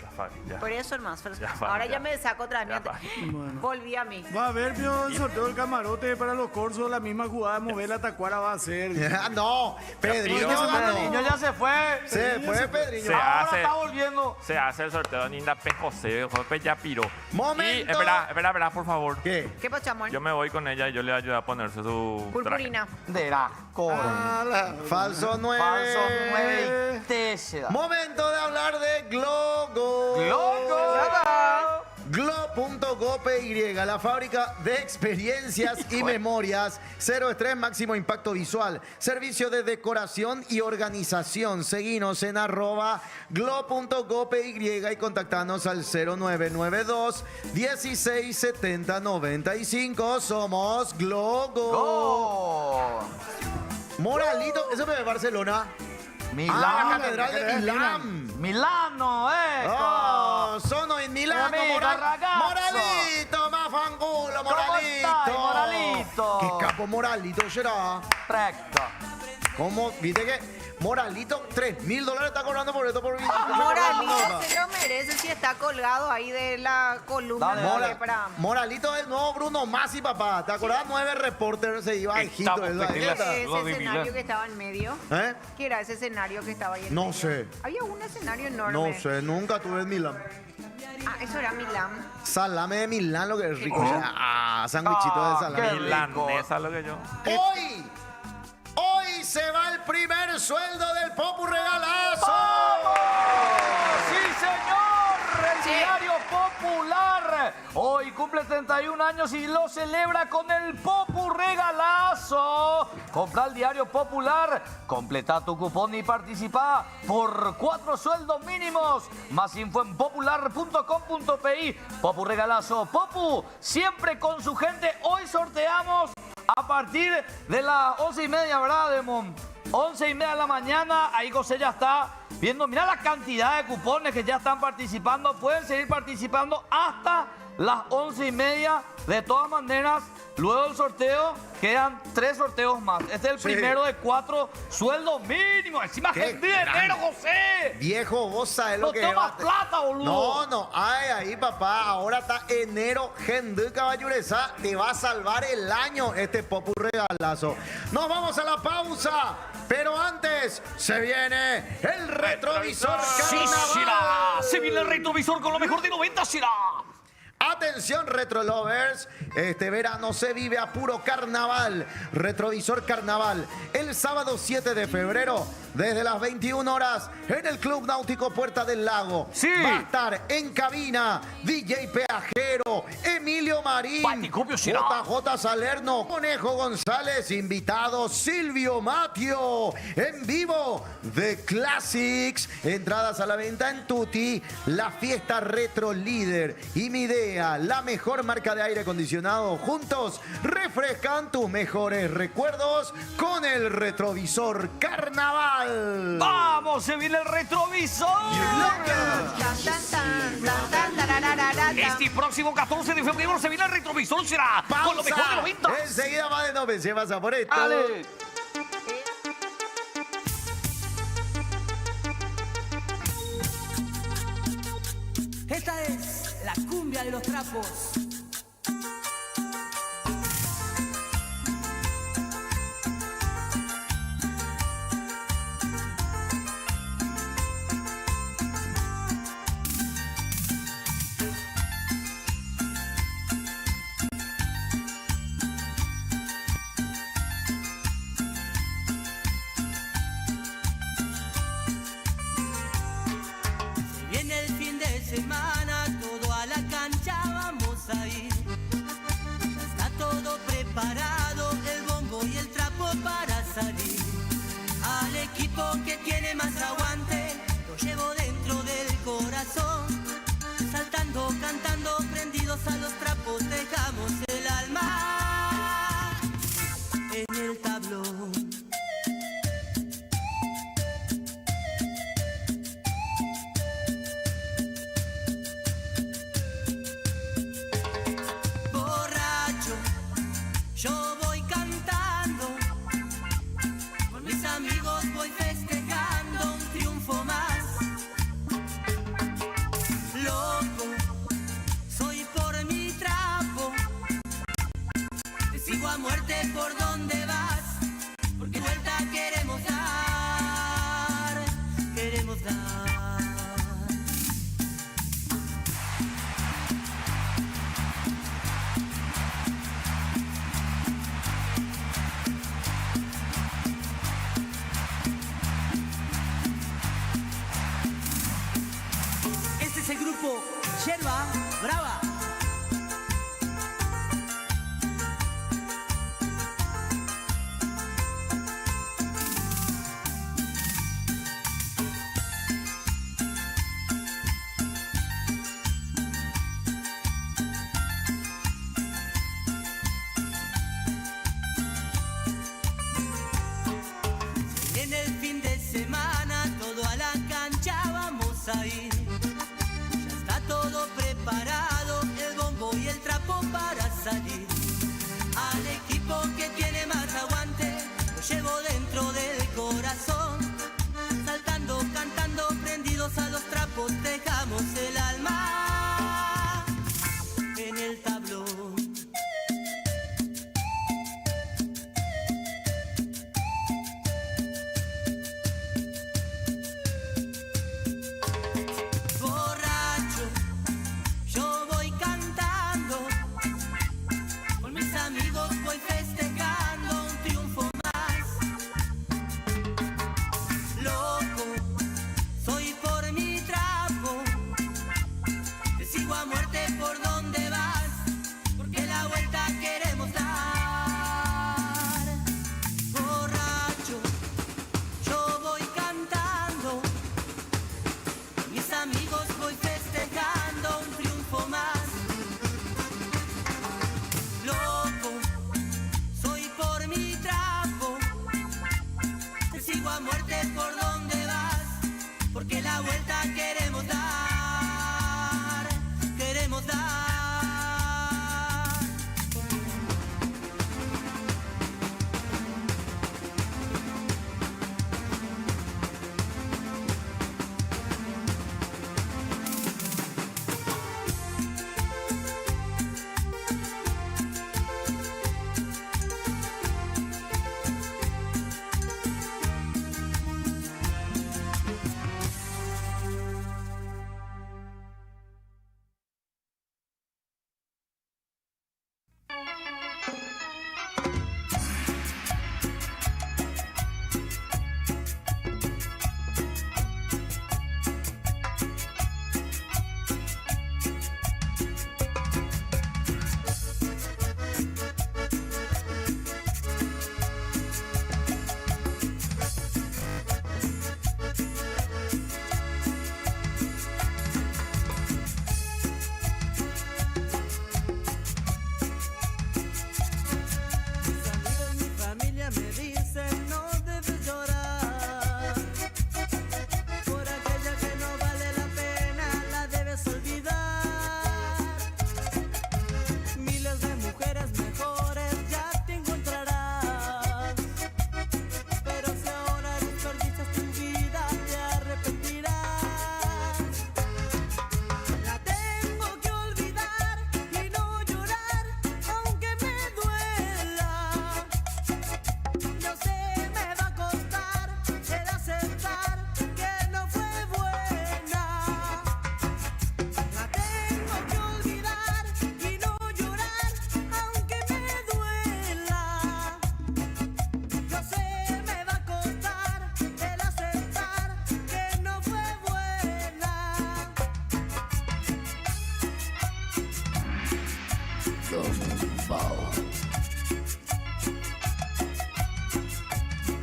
Por eso, hermano. Ahora ya me saco otra vez. Bueno. Volví a mí. Va a haber, el sorteo del camarote para los corsos, la misma jugada de mover la tacuara va a ser. No, Pedriño, Pedriño ya se fue. Se fue Pedriño. Ahora está volviendo. Se hace el sorteo de Ninda Pejose, ya piró. Momento. Y espera, por favor. ¿Qué? ¿Qué pasa, amor? Yo me voy con ella y yo le ayudo a ponerse su Purpurina. Falso 9. Falso 9 y te Momento de hablar de Glogo. Glo.go.py, la fábrica de experiencias y memorias. Cero estrés, máximo impacto visual. Servicio de decoración y organización. Seguinos en @glo.go.py y contactanos al 0992 1670 95. Somos Glogo. Moralito, eso me ve Barcelona. Milán. La catedral de Milán. Milano, sono in Milano, Moralito, mafangulo, Moralito. Moralito. ¿Qué capo Moralito será? Recto. ¿Cómo? ¿Viste que Moralito, $3.000 está cobrando por esto por video? Moralito se lo merece si está colgado ahí de la columna. Moralito es el nuevo Bruno Masi, papá. ¿Te acordás? 9 reporters se iba a Egipto. Ese escenario que estaba en medio. ¿Qué era ese escenario que estaba ahí en medio? No sé. Había un escenario enorme. No sé, nunca tuve en Milán. Eso era Milán. Salame de Milán, lo que es rico. Sándwichito de salame. Milanesa, lo que yo. Hoy se va el primer sueldo del Popu Regalazo. ¡Vamos! ¡Sí, señor! El diario Popular. Hoy cumple 31 años y lo celebra con el Popu Regalazo. Compra el diario Popular, completa tu cupón y participa por 4 sueldos mínimos. Más info en popular.com.pi. Popu Regalazo. Popu, siempre con su gente. Hoy sorteamos a partir de las 11:30, ¿verdad, Demon? 11:30 de la mañana, ahí José ya está viendo, mira la cantidad de cupones que ya están participando. Pueden seguir participando hasta las 11:30. De todas maneras, luego del sorteo quedan 3 sorteos más. Este es el primero de 4 sueldos mínimos. Encima Qué gente de enero, José. Viejo, vos sabés lo No que tengo más va- plata, boludo. No, ay, ahí, papá. Ahora está enero, gente caballureza. Te va a salvar el año este popu regalazo. Nos vamos a la pausa. Pero antes, se viene el retrovisor Sí, carnaval. será. Se viene el retrovisor con lo mejor de 90, será. Atención, Retro Lovers, este verano se vive a puro carnaval. Retrovisor Carnaval, el sábado 7 de febrero, desde las 21 horas, en el Club Náutico Puerta del Lago. Sí. Va a estar en cabina DJ Peajero, Emilio Marín, Baticopio será. JJ Salerno, Conejo González, invitado Silvio Matio, en vivo The Classics. Entradas a la venta en Tutti, la fiesta retro líder y mi idea, la mejor marca de aire acondicionado. Juntos refrescan tus mejores recuerdos con el retrovisor carnaval. ¡Vamos! ¡Se viene el retrovisor! Este próximo 14 de febrero se viene el retrovisor, será con lo mejor de 90. Enseguida más de 9 se pasa por esto. ¡Ale! Esta es la cumbia de los trapos. Viene el fin de semana, todo a la cancha vamos a ir. Ya está todo preparado, el bombo y el trapo para salir. Al equipo que tiene más aguante, lo llevo dentro del corazón. Saltando, cantando, prendidos a los trapos, dejamos el alma en el tablón. Borracho, yo voy cantando, con mis amigos voy festejando un triunfo más. Loco, soy por mi trapo, te sigo a muerte por donde vas, porque vuelta queremos dar, queremos dar. Este es el grupo Yerba Brava. En el fin de semana, todo a la cancha vamos a ir. Ya está todo preparado, el bombo y el trapo para salir. Al equipo que tiene más aguante, lo llevo dentro del corazón. Saltando, cantando, prendidos a los trapos, dejamos el alma en el tablón. Borracho, yo voy cantando, con mis amigos voy festejando un triunfo más. Loco, soy por mi trapo,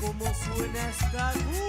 ¿Cómo suena esta cumbia?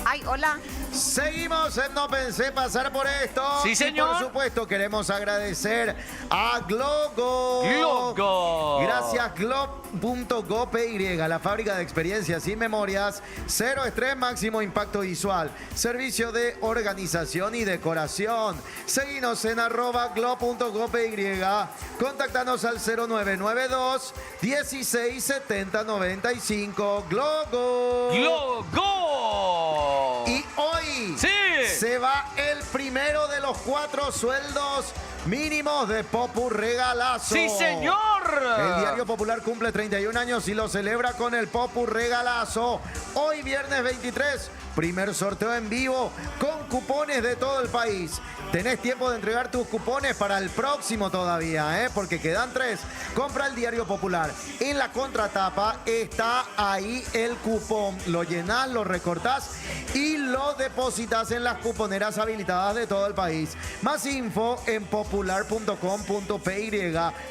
Ay, hola. Seguimos en No Pensé Pasar por Esto. Sí, señor. Y por supuesto, queremos agradecer a Glogo. Glogo. Gracias, Glob.go.py, la fábrica de experiencias y memorias. Cero estrés, máximo impacto visual. Servicio de organización y decoración. Seguinos en @glob.go.py. Contáctanos al 0992 167095. Glogo. ¡Glogo! Y hoy Sí. se va el primero de los 4 sueldos mínimos de Popu Regalazo. ¡Sí, señor! El Diario Popular cumple 31 años y lo celebra con el Popu Regalazo. Hoy, viernes 23, primer sorteo en vivo con cupones de todo el país. Tenés tiempo de entregar tus cupones para el próximo todavía, porque quedan 3. Compra el Diario Popular. En la contratapa está ahí el cupón. Lo llenás, lo recortás y lo depositas en las cuponeras habilitadas de todo el país. Más info en popular.com.py.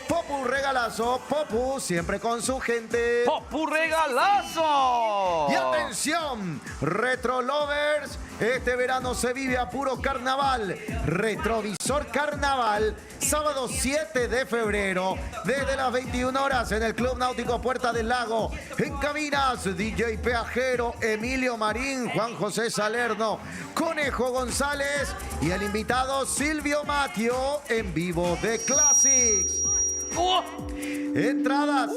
Popu Regalazo, Popu siempre con su gente. ¡Popu Regalazo! Y atención, Retro Lovers, este verano se vive a puro carnaval. Retrovisor Carnaval, sábado 7 de febrero, desde las 21 horas en el Club Náutico Puerta del Lago. En cabinas, DJ Peajero, Emilio Marín, Juan José Salerno, Conejo González y el invitado Silvio Matio en vivo de Classics. Entradas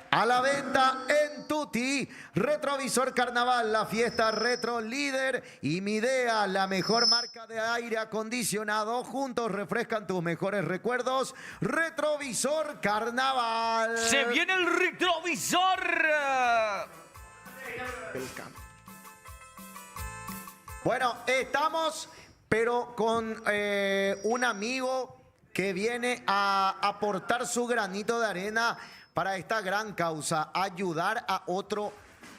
a la venta en Tutti. Retrovisor Carnaval, la fiesta retro líder y Midea, la mejor marca de aire acondicionado. Juntos refrescan tus mejores recuerdos. Retrovisor Carnaval. ¡Se viene el retrovisor! Bueno, estamos, pero con un amigo que viene a aportar su granito de arena para esta gran causa, ayudar a otro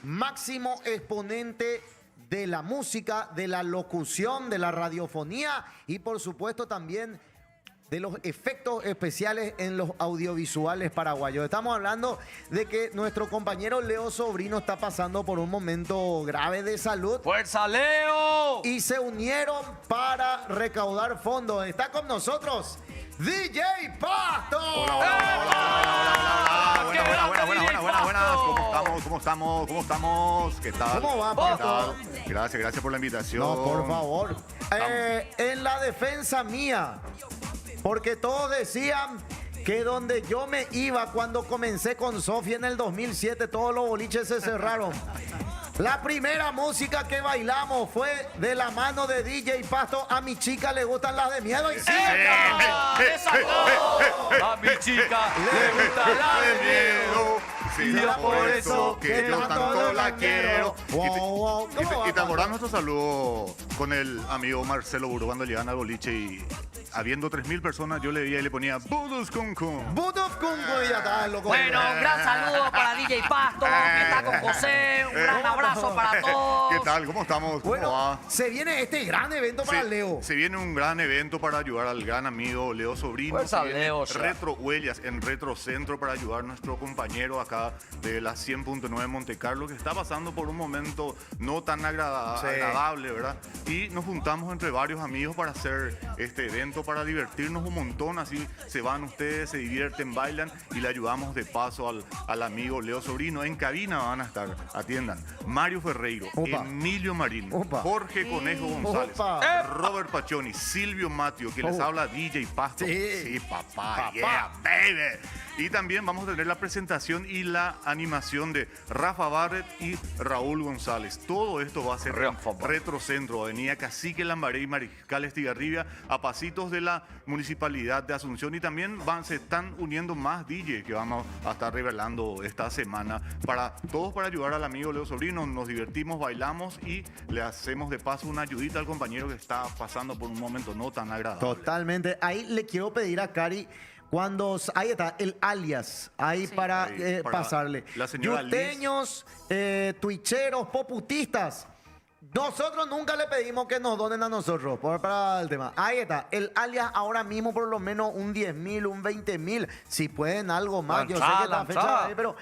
máximo exponente de la música, de la locución, de la radiofonía y por supuesto también de los efectos especiales en los audiovisuales paraguayos. Estamos hablando de que nuestro compañero Leo Sobrino está pasando por un momento grave de salud. ¡Fuerza, Leo! Y se unieron para recaudar fondos. Está con nosotros DJ Pasto. Buenas. ¿Cómo estamos? ¿Qué tal? ¿Cómo va, Pasto? Gracias por la invitación. No, por favor. En la defensa mía, porque todos decían que donde yo me iba cuando comencé con Sofía en el 2007, todos los boliches se cerraron. La primera música que bailamos fue de la mano de DJ Pasto. A mi chica le gustan las de miedo y sí. A mi chica le gusta la de miedo. Sí, será por eso que yo tanto la quiero. Wow. Y te acordás nuestro saludo con el amigo Marcelo Buró cuando llegaban al boliche y habiendo 3.000 personas, yo le veía y le ponía Budus Kung Kung. Budus Kung Kung y ya está, loco. Bueno, un gran saludo para DJ Pasto, que está con José. Un gran abrazo para todos. ¿Qué tal? ¿Cómo estamos? ¿Cómo Bueno, va? se viene este gran evento para Leo. Se viene un gran evento para ayudar al gran amigo Leo Sobrino. Fuerza, Se viene Leo, ya. Retro Huellas en Retro Centro para ayudar a nuestro compañero acá de la 100.9 Monte Carlo, que está pasando por un momento no tan agradable, ¿verdad? Y nos juntamos entre varios amigos para hacer este evento, para divertirnos un montón. Así se van ustedes, se divierten, bailan y le ayudamos de paso al amigo Leo Sobrino. En cabina van a estar, atiendan, Mario Ferreiro, Opa. Emilio Marín, Opa. Jorge Conejo González, Opa. Robert Pachoni, Silvio Matio, que les habla DJ Pasto. Sí. Papá, yeah, baby. Y también vamos a tener la presentación y la animación de Rafa Barret y Raúl González. Todo esto va a ser en Retro Centro, Avenida Cacique Lambaré y Mariscal Estigarribia, a pasitos de la Municipalidad de Asunción. Y también se están uniendo más DJ que vamos a estar revelando esta semana. Para todos, para ayudar al amigo Leo Sobrino. Nos divertimos, bailamos y le hacemos de paso una ayudita al compañero que está pasando por un momento no tan agradable. Totalmente. Ahí le quiero pedir a Cari, ahí está, el alias, ahí para, Ahí, para pasarle. la señora Liz. Yuteños, twitcheros, poputistas. Nosotros nunca le pedimos que nos donen a nosotros para el tema. Ahí está, el alias ahora mismo por lo menos un 10.000, un 20.000. Si pueden algo más, yo sé que está fecha ahí, pero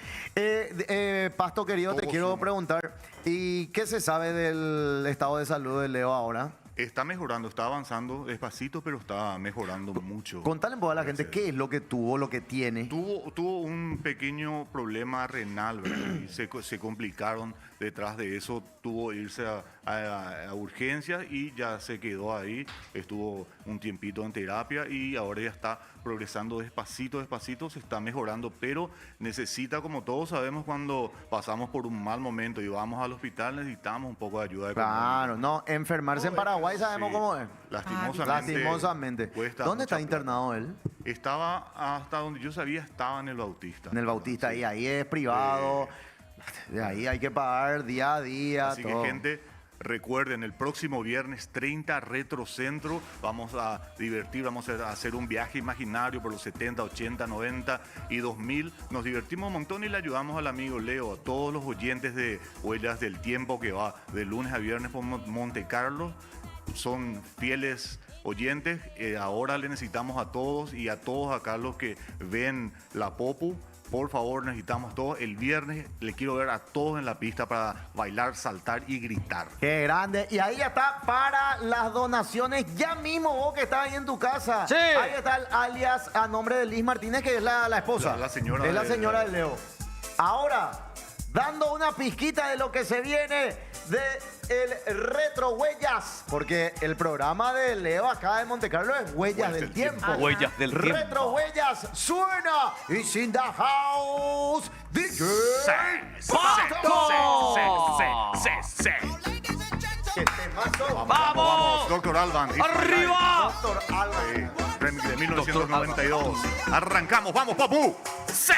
Pasto querido, te quiero preguntar, ¿y qué se sabe del estado de salud de Leo ahora? Está mejorando, está avanzando despacito, pero está mejorando mucho. Contale un poco a la gente qué es lo que tuvo, lo que tiene. Tuvo un pequeño problema renal, ¿verdad? Y se complicaron detrás de eso. Tuvo que irse a urgencias y ya se quedó ahí. Estuvo un tiempito en terapia y ahora ya está progresando despacito, se está mejorando, pero necesita, como todos sabemos, cuando pasamos por un mal momento y vamos al hospital, necesitamos un poco de ayuda económica. Claro, no, enfermarse en Paraguay sabemos cómo es. Lastimosamente. ¿Dónde está internado él? Estaba, hasta donde yo sabía, estaba en el Bautista. En el Bautista, y ahí es privado. De ahí hay que pagar día a día. Así todo. que, gente, recuerden, el próximo viernes 30, Retro Centro, vamos a divertir, vamos a hacer un viaje imaginario por los 70, 80, 90 y 2000. Nos divertimos un montón y le ayudamos al amigo Leo, a todos los oyentes de Huellas del Tiempo que va de lunes a viernes por Monte Carlo. Son fieles oyentes. Ahora le necesitamos a todos y a todos acá los que ven la Popu. Por favor, necesitamos todos. El viernes le quiero ver a todos en la pista para bailar, saltar y gritar. Qué grande. Y ahí está para las donaciones. Ya mismo vos que estás ahí en tu casa. Sí. Ahí está el alias a nombre de Liz Martínez, que es la esposa. La señora es la de- señora de Leo. Ahora, dando una pizquita de lo que se viene de el Retro Huellas. Porque el programa de Leo acá en Monte Carlo es Huellas del Tiempo. Huellas del Tiempo. Retro Huellas suena. It's in the house. DJ ¡Qué temazo! ¡Vamos! Doctor Alban. ¡Arriba! Doctor Alban. Sí, remix de 1992. Arrancamos, vamos, papu. ¡Sí!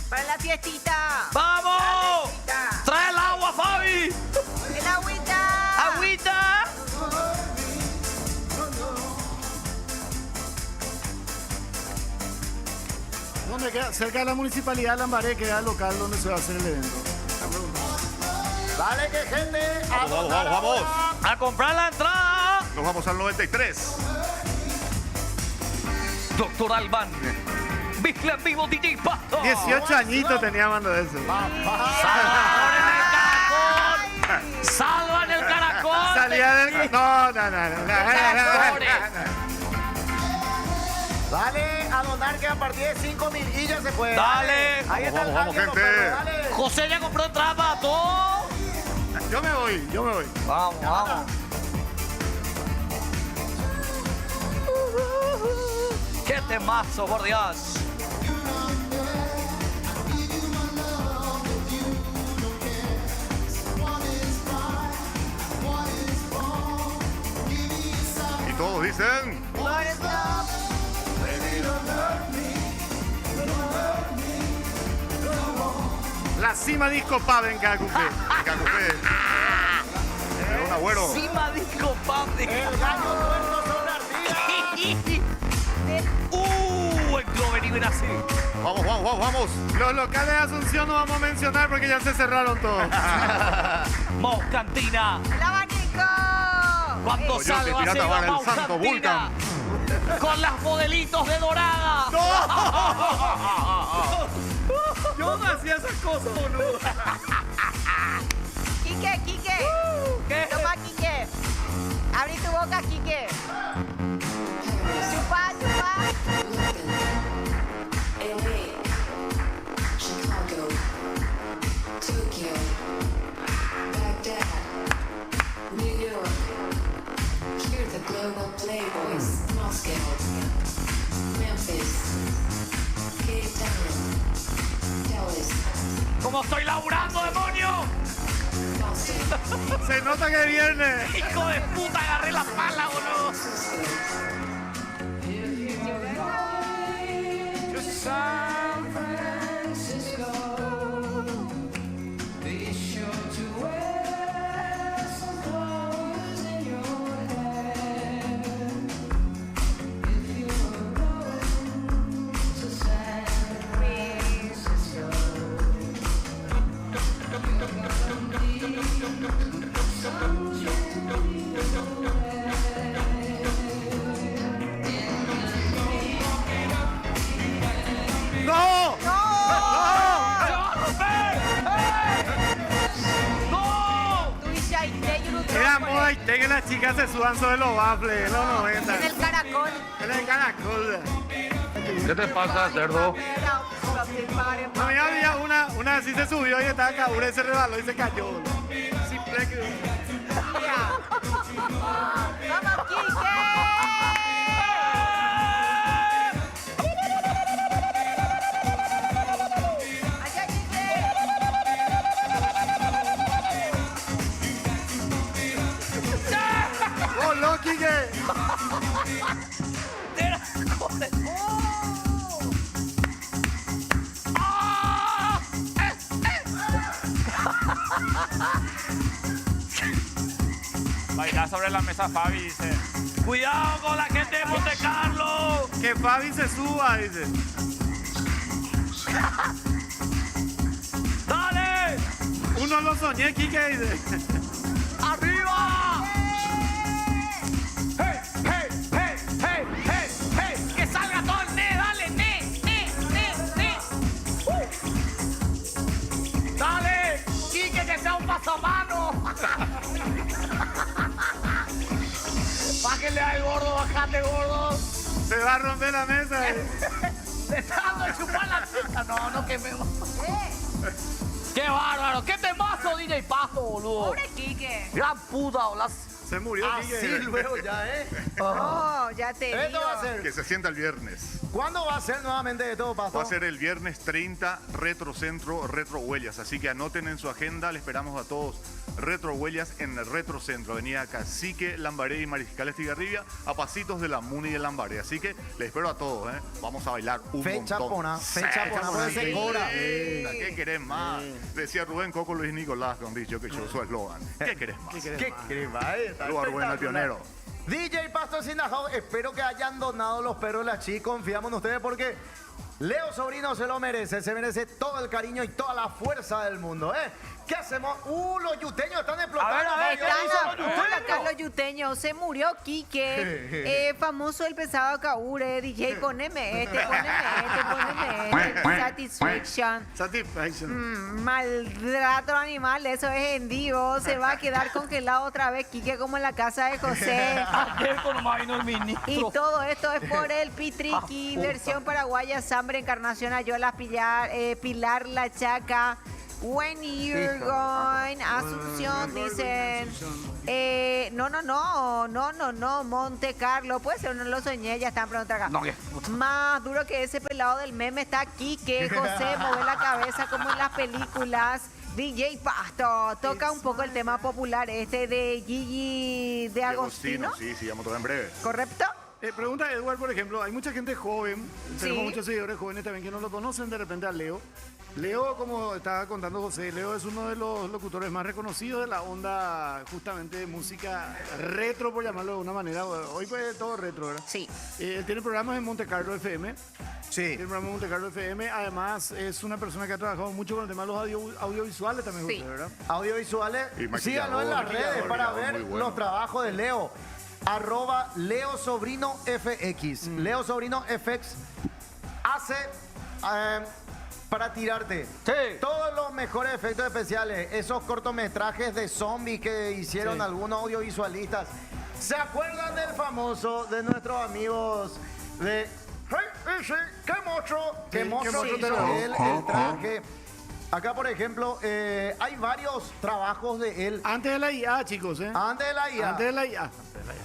Para la fiestita. ¡Vamos! Fiestita. ¡Trae el agua, Fabi! El agüita. ¡Agüita! ¿Dónde queda? Cerca de la municipalidad de Lambaré, queda el local donde se va a hacer el evento. Dale, que gente. Vamos. ¡A comprar la entrada! Nos vamos al 93. Doctor Alban. Vigila en vivo, DJ Pasto. 18 añitos tenía mando de eso. ¡Salva en el caracol! ¡Salva en el caracol! Salía del... No. Tractores. Dale a donar donar que a partir de 5.000 y ya se puede. Dale. Ahí está el Vamos, cambio, los gente. perros, dale. José ya compró entrada para todo. Yo me voy. Vamos, vamos. ¡Qué temazo, por Dios! Y todos dicen... La cima disco pub en Cacupé. Cacupé. Un agüero. Cima disco papi. El gallo tuerto son las días. El Clover y Brasil. Vamos, vamos, vamos, vamos. Los locales de Asunción no vamos a mencionar porque ya se cerraron todos. Moscantina. ¡El abanico! Cuando Coyote salga Pirata se Bar, va el Santo Moscantina. Con las modelitos de dorada. Yo no hacía esas cosas, boludo. Quique, Quique. ¿Qué? Toma, Quique. Abrí tu boca, Quique. Chupa, chupa. LA, Chicago, Tokyo, Baghdad, New York. Hear the global playboys. Moscow, Memphis, Cape Town, Dallas, Como estoy laburando, demonio. Boston, Se nota que es viernes. Hijo de puta, agarré la pala, boludo. San Francisco. Be sure to wear some flowers in your hair. If you're going to San Francisco, ¡No! Tuviste ahí, te un Era moda y que las chicas se suban sobre los baffles en los 90. En el caracol. En el caracol. ¿Qué te pasa, cerdo? A mí había una así se subió y estaba cabura y se rebaló y se cayó. Simple que... ¡Vamos, Quique! ¡Allá, Quique! ¡Oh, Loki que! Bailar sobre la mesa, Fabi, dice. Cuidado con la gente de Monte Carlo. Que Fabi se suba, dice. ¡Dale! Uno lo soñé, Kike, dice. ¡Arriba! ¡Hey, hey, hey, hey, hey, hey! ¡Que salga todo el ne! ¡Dale, ne! ¡Dale! ¡Quique, que sea un pasamano! ¡Bájale ahí, gordo! ¡Bájate, gordo! Se va a romper la mesa. ¡Le está dando de chupar la cinta! No quememos. ¡Qué bárbaro! ¡Qué temazo, DJ Pasto, boludo! Pobre Quique. Gran puta, boludo. Se murió Kike. Así luego ya, ¿eh? Oh, ya te digo. Esto va a ser. Que se sienta el viernes. ¿Cuándo va a ser nuevamente de todo, Pasto? Va a ser el viernes 30, Retro Centro, Retro Huellas. Así que anoten en su agenda, le esperamos a todos. Retro Huellas en el Retro Centro, Avenida Cacique, Lambaré y Mariscal Estigarribia, a pasitos de la Muni de Lambaré. Así que les espero a todos, ¿eh? Vamos a bailar un Fecha montón. pona, fecha pona, puede ser hora. ¿Qué querés más? Decía Rubén Coco Luis Nicolás con dicho que yo su eslogan. ¿Qué querés más? ¿Qué crema, Saludos a Rubén, al pionero. DJ Pasto sin House, espero que hayan donado los perros de la Chi. Confiamos en ustedes porque Leo Sobrino se lo merece. Se merece todo el cariño y toda la fuerza del mundo, ¿eh? ¿Qué hacemos? Los yuteños están explotando. Hola, Carlos Yuteño. Se murió Quique, famoso el pesado Kaure. DJ, poneme este. Satisfaction. Maltrato animal, eso es en vivo. Se va a quedar congelado otra vez Quique como en la casa de José. Y todo esto es por el Pitriqui, versión paraguaya, Sambre, Encarnación, Ayolas, Pilar La Chaca. When you're going, Asunción, dicen. No, Monte Carlo. Puede ser, no lo soñé, ya están preguntando acá. No, ¿qué? Más duro que ese pelado del meme está aquí, que José mueve la cabeza como en las películas. DJ Pasto, toca un poco el tema popular de Gigi de Agostino. Sí, vamos a tocar en breve. ¿Correcto? Pregunta Edward, por ejemplo, hay mucha gente joven, tenemos Sí. muchos seguidores jóvenes también que no lo conocen de repente a Leo. Leo, como estaba contando José, Leo es uno de los locutores más reconocidos de la onda justamente de música retro, por llamarlo de una manera. Hoy pues todo retro, ¿verdad? Sí. Él tiene programas en Monte Carlo FM. Sí. Tiene programas en Monte Carlo FM. Además, es una persona que ha trabajado mucho con el tema de los audiovisuales también, Sí. José, ¿verdad? Audiovisuales. Y Síganlo en las maquillador, redes para maquillador, ver muy bueno. los trabajos de Leo. @Leo Sobrino FX. Leo Sobrino FX hace para tirarte todos los mejores efectos especiales. Esos cortometrajes de zombies que hicieron Sí. algunos audiovisualistas. ¿Se acuerdan del famoso de nuestros amigos de ¡Qué monstruo! ¡Qué monstruo monstruo hizo tenemos. él el traje! Acá, por ejemplo, hay varios trabajos de él. Antes de la IA, chicos, ¿eh? Antes de la IA. Antes de la IA.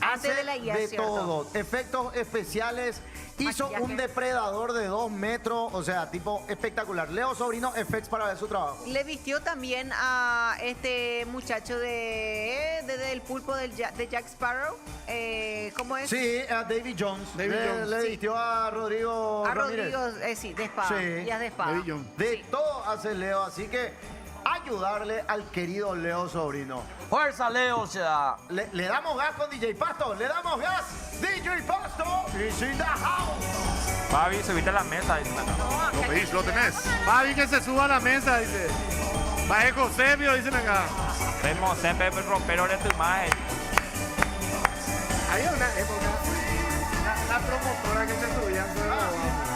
Antes de la IA, de ¿cierto? todo. Efectos especiales. Hizo Maquillaje. un depredador de 2 metros. O sea, tipo espectacular. Leo Sobrino FX para ver su trabajo. Le vistió también a este muchacho del pulpo de Jack Sparrow. ¿Cómo es? Sí, a David Jones. David Jones, le sí. vistió a Rodrigo A Ramírez. Rodrigo, sí, de espada. Sí. Días de espada. David Jones. De Sí. todo hace Leo. Así que ayudarle al querido Leo Sobrino. Fuerza, Leo, se da. Le damos gas con DJ Pasto. Le damos gas. DJ Pasto is in the house. Fabi, subiste a la mesa. Lo pedís, lo tenés. Fabi, que se suba a la mesa, dice. Baje José, dicen acá. Vemos siempre romper de tu imagen. Había una época, una promotora que se subía sobre la guagua.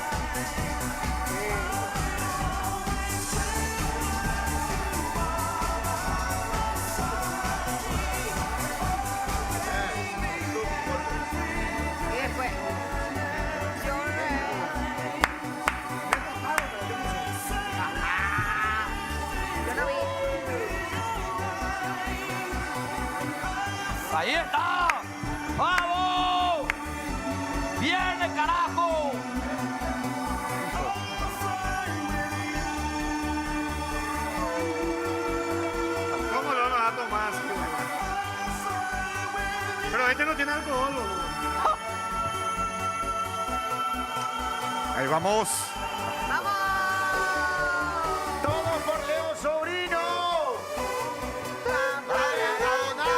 Y después. Yo no vi. Ahí está. ¡Vamos! ¡Viene, carajo! ¿Cómo lo van a tomar así? Pero este no tiene alcohol, boludo. Ahí vamos. Todo por Leo Sobrino. A donar.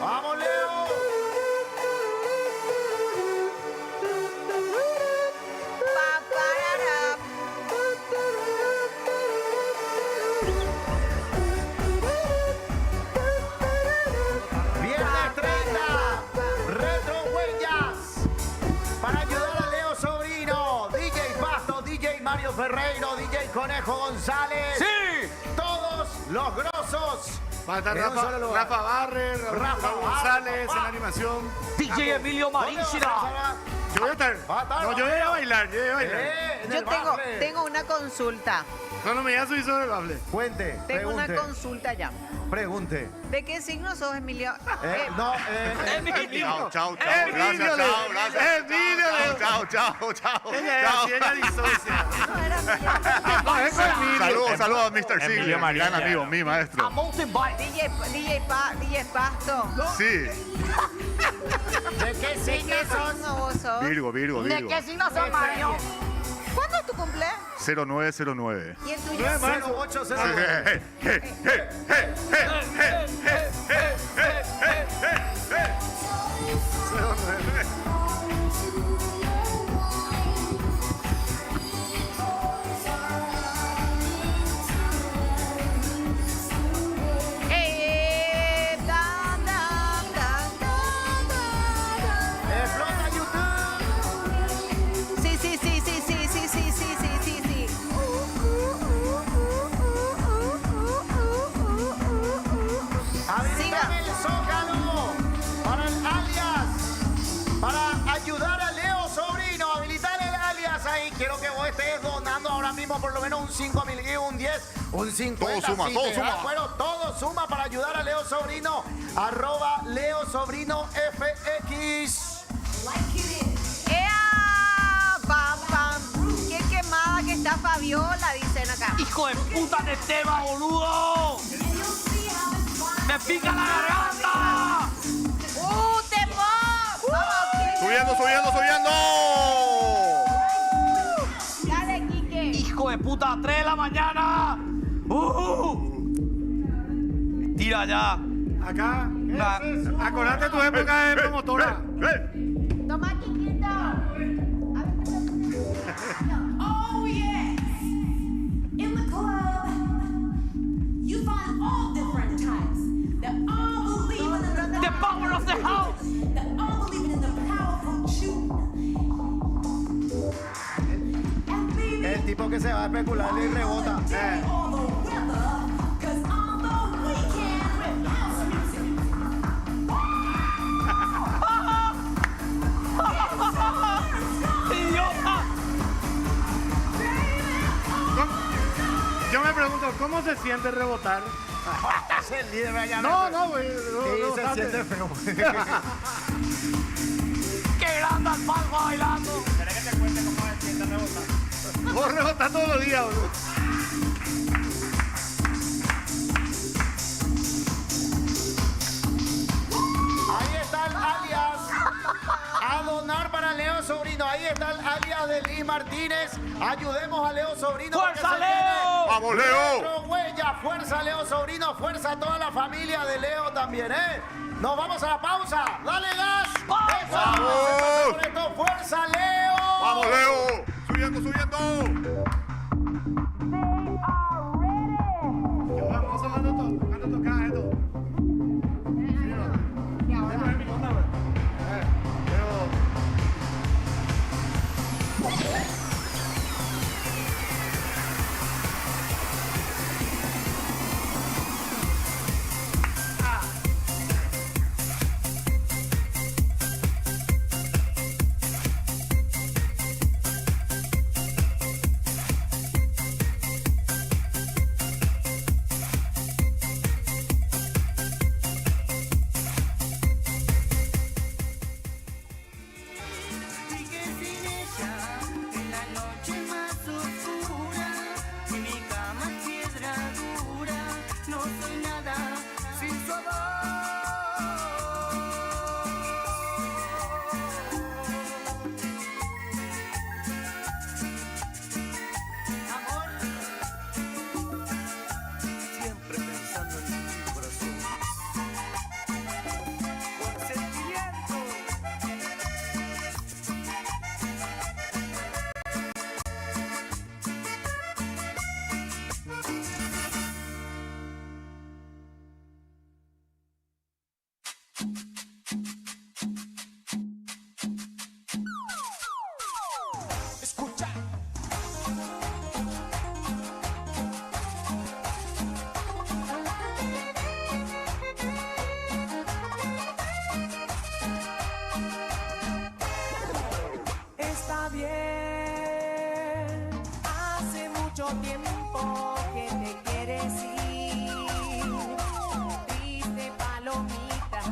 ¡Vamos, Leo! Viernes 30, Retro Huellas. Para ayudar a Leo Sobrino, DJ Pasto, DJ Mario Ferreiro, DJ Conejo González. ¡Sí! Todos los grosos. Va a estar En un solo lugar. Rafa Barrer, Rafa Rafa González Barrer. en animación. DJ Emilio Maríncina. Yo voy a estar. Va a estar, No, yo voy a ir a bailar, yo voy a ir a bailar. En Yo el bafle. tengo una consulta. Cuando me voy a subir sobre el bafle. Cuente, Tengo una pregunte, consulta ya. pregunte. ¿De qué signo sos, Emilio? Emilio. Chao, chao, chao. Emilio, Gracias, chao, gracias. Emilio, Chao, chao, chao. Ella es así, ella disocia. No, era mía. No, es Emilio. Saludos, saludos a Mr. Emilio Siglia, María. gran amigo, mi A maestro. mountain bike. DJ Pasto. Sí, ¿De qué ¿De qué signo vos sos? Virgo, Virgo, ¿De Virgo. qué signo son, Mario? ¿Cuándo es tu cumpleaños? 0909. ¿Y el tuyo? 0809. ahora mismo por lo menos un 5.000 y un 10, un 50. Todo suma, si todo te da, suma. bueno, todo suma para ayudar a Leo Sobrino. @Leo Sobrino FX. ¡Ea! ¡Pam, pam! ¡Qué quemada que está Fabiola! Dicen acá. ¡Hijo de puta de Teba, boludo! ¡Me pica la garganta! ¡Temor! ¡Vamos, Subiendo, subiendo, subiendo. Dale, Quique. ¡Hijo de puta! ¡3 de la mañana! Tira ya. Acá, Nah. acordate tu época de promotora. Toma, Quiquito. Oh yes. In the club, you find all different types. They're all believing in The power of the house. They're all believing in the powerful tune. And baby, El tipo que se va a especular y rebota. all the weather, 'cause on the weekend with house music. ¡Idiota! Yo me pregunto, ¿cómo se siente rebotar? No, güey. Sí, se siente feo. ¡Qué grande al palco bailando! ¿Querés que te cuente cómo se siente rebotar? Vos rebotás todos los días, boludo. Ahí está el alias. A donar para Leo Sobrino. Ahí está el alias de Liz Martínez. Ayudemos a Leo Sobrino. ¡Fuerza, porque se Leo! viene ¡Vamos, Leo! nuestro huella. Fuerza, Leo Sobrino. Fuerza a toda la familia de Leo también, ¿eh? Nos vamos a la pausa. ¡Dale gas! ¡Vamos! ¡Eso! ¡Vamos! Con esto, ¡fuerza, Leo! ¡Vamos, Leo! ¡Subiendo, subiendo! Vamos a cuando toca esto. tiempo que te quieres ir. Triste palomita,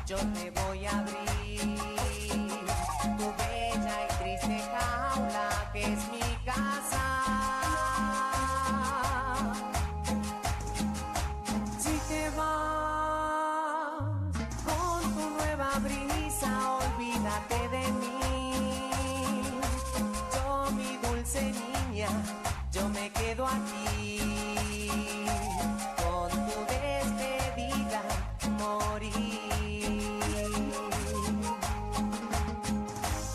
yo te voy a abrir tu bella y triste jaula que es mi casa. Si te vas con tu nueva brisa, olvídate de mí. Yo, mi dulce niña, yo me quedo aquí. Con tu despedida morir.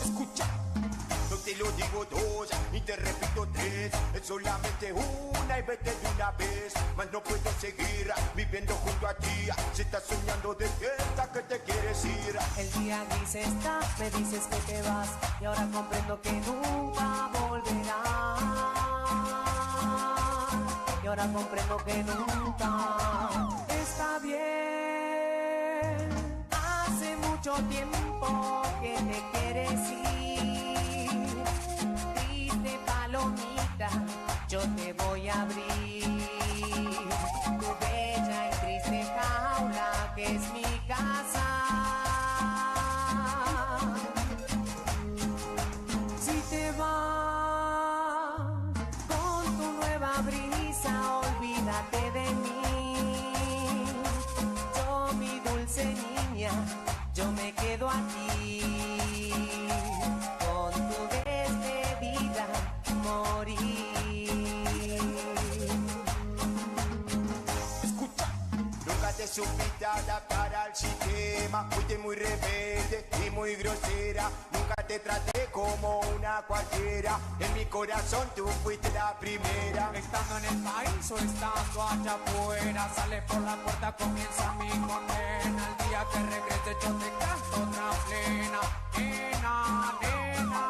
Escucha, no te lo digo dos, ni te repito tres. Es solamente una y vete de una vez. Mas no puedo seguir viviendo junto a ti. Si estás soñando despierta que te quieres ir. El día gris está, me dices que te vas. Y ahora comprendo que nunca volverás. Y ahora comprendo que nunca está bien. Hace mucho tiempo que te quieres ir. Triste palomita, abrir tu bella y triste jaula que es mi casa. Si te vas con tu nueva brisa, olvídate de mí. Yo, mi dulce niña, yo me quedo aquí. Con tu despedida morir. Nunca te supiste adaptar al sistema, fuiste muy rebelde y muy grosera. Nunca te traté como una cualquiera, en mi corazón tú fuiste la primera. Estando en el país o estando allá afuera, sale por la puerta, comienza mi condena. El día que regrese yo te canto otra plena. Nena, nena,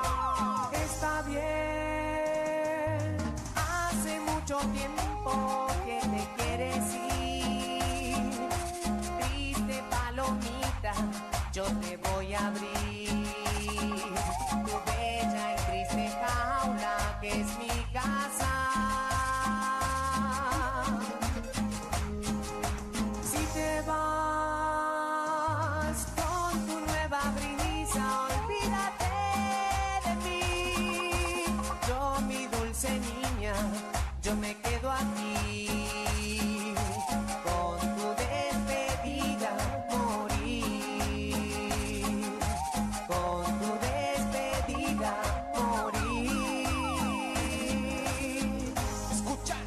está bien. Hace mucho tiempo que te quieres ir. Triste palomita, yo te voy a abrir tu bella y triste jaula que es mi casa. Si te vas con tu nueva brisa, olvídate de mí. Yo, mi dulce niña, yo me quedo aquí. Con tu despedida morir. Con tu despedida morir. Escucha.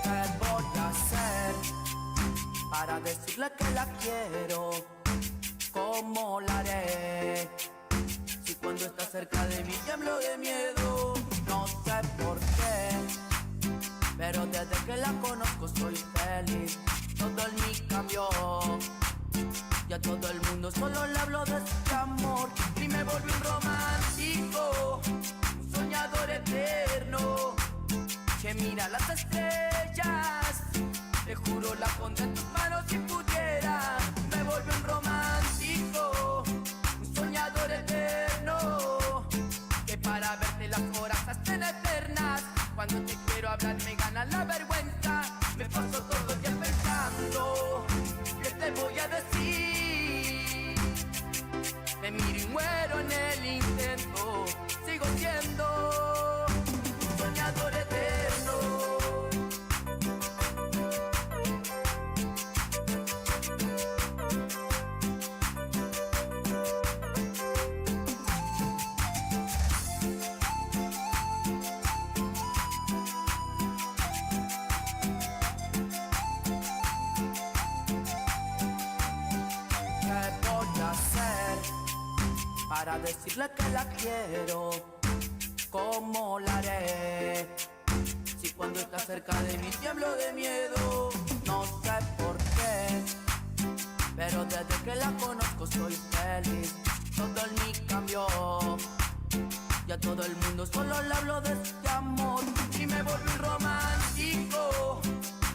¿Qué voy a hacer para decirle que la quiero? ¿Cómo la haré? Si cuando está cerca de mí tiemblo de miedo. No sé por qué, pero desde que la conozco soy feliz. Todo en mí cambió. Y a todo el mundo solo le hablo de este amor. Y me volví un romántico, un soñador eterno, que mira las estrellas. Te juro la pondré en tus manos si pudiera. Me volví un romántico, un soñador eterno, que para verte las horas se hacen eternas. Cuando te quiero hablar me gana la vergüenza. Me paso todo el día pensando, ¿qué te voy a decir? Me miro y muero en el intento. Sigo siendo un soñador eterno. ¿Qué voy a hacer para decirle que la quiero? ¿Cómo la haré? Si cuando está cerca de mí tiemblo de miedo. No sé por qué, pero desde que la conozco soy feliz. Todo en mí cambió. Y a todo el mundo solo le hablo de este amor. Y me volví un romántico,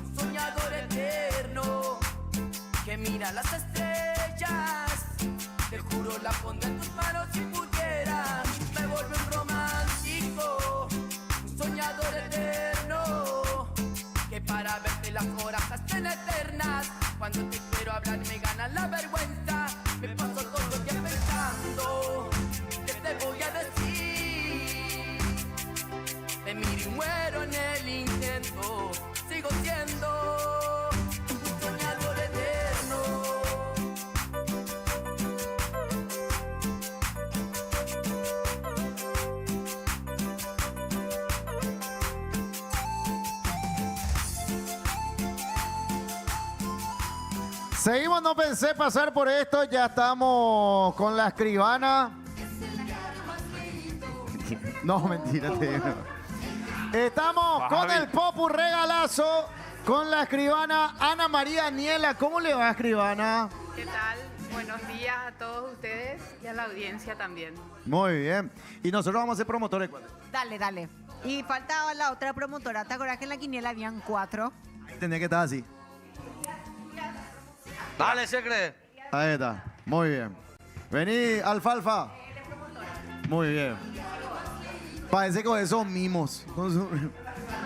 un soñador eterno, que mira las estrellas. Te juro la pondré en tus manos si pudiera. Me volví un romántico, un soñador eterno, que para verte las horas se hacen eternas. Cuando te quiero hablar me gana la vergüenza. Me paso todo el día pensando, ¿qué te voy a decir? Me miro y muero en el intento. Sigo siendo un soñador eterno. Seguimos, no pensé pasar por esto, ya estamos con la escribana. No, mentira, te digo. Estamos con el Popu Regalazo, con la escribana Ana María Niela. ¿Cómo le va, escribana? ¿Qué tal? Buenos días a todos ustedes y a la audiencia también. Muy bien. Y nosotros vamos a ser promotores. Dale, dale. Y faltaba la otra promotora. ¿Te acordás que en la quiniela habían 4? Tenía que estar así. Dale, Secre. Ahí está. Muy bien. Vení, Alfalfa. Muy bien. Parece que esos mimos.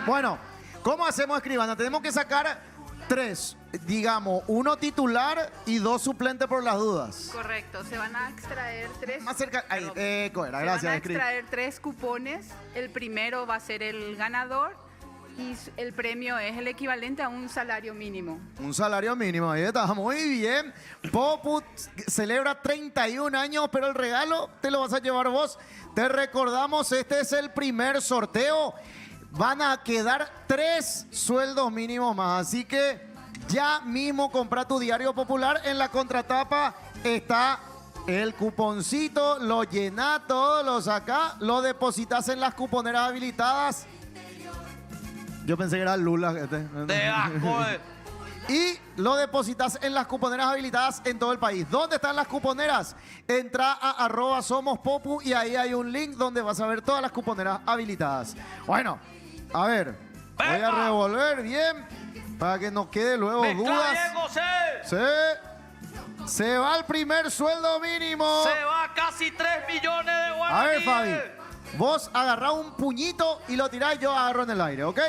Bueno, ¿cómo hacemos, escribana? Tenemos que sacar 3, digamos, 1 titular y 2 suplentes por las dudas. Correcto, se van a extraer 3. Más cerca. Ahí, Se gracias, van a escribana. extraer 3 cupones. El primero va a ser el ganador y el premio es el equivalente a un salario mínimo. Un salario mínimo, ahí está, muy bien. Popu celebra 31 años, pero el regalo te lo vas a llevar vos. Te recordamos, este es el primer sorteo. Van a quedar 3 sueldos mínimos más, así que ya mismo compra tu diario popular. En la contratapa está el cuponcito, lo llenás todo, lo sacás, lo depositas en las cuponeras habilitadas. Yo pensé que era Lula. Te asco, Y lo depositas en las cuponeras habilitadas en todo el país. ¿Dónde están las cuponeras? Entra a @somospopu y ahí hay un link donde vas a ver todas las cuponeras habilitadas. Bueno, a ver, voy a revolver bien para que no quede luego dudas. Se va el primer sueldo mínimo. Se va casi 3 millones de guaraníes. A ver, Fabi, vos agarrá un puñito y lo tirás, yo agarro en el aire, ¿ok?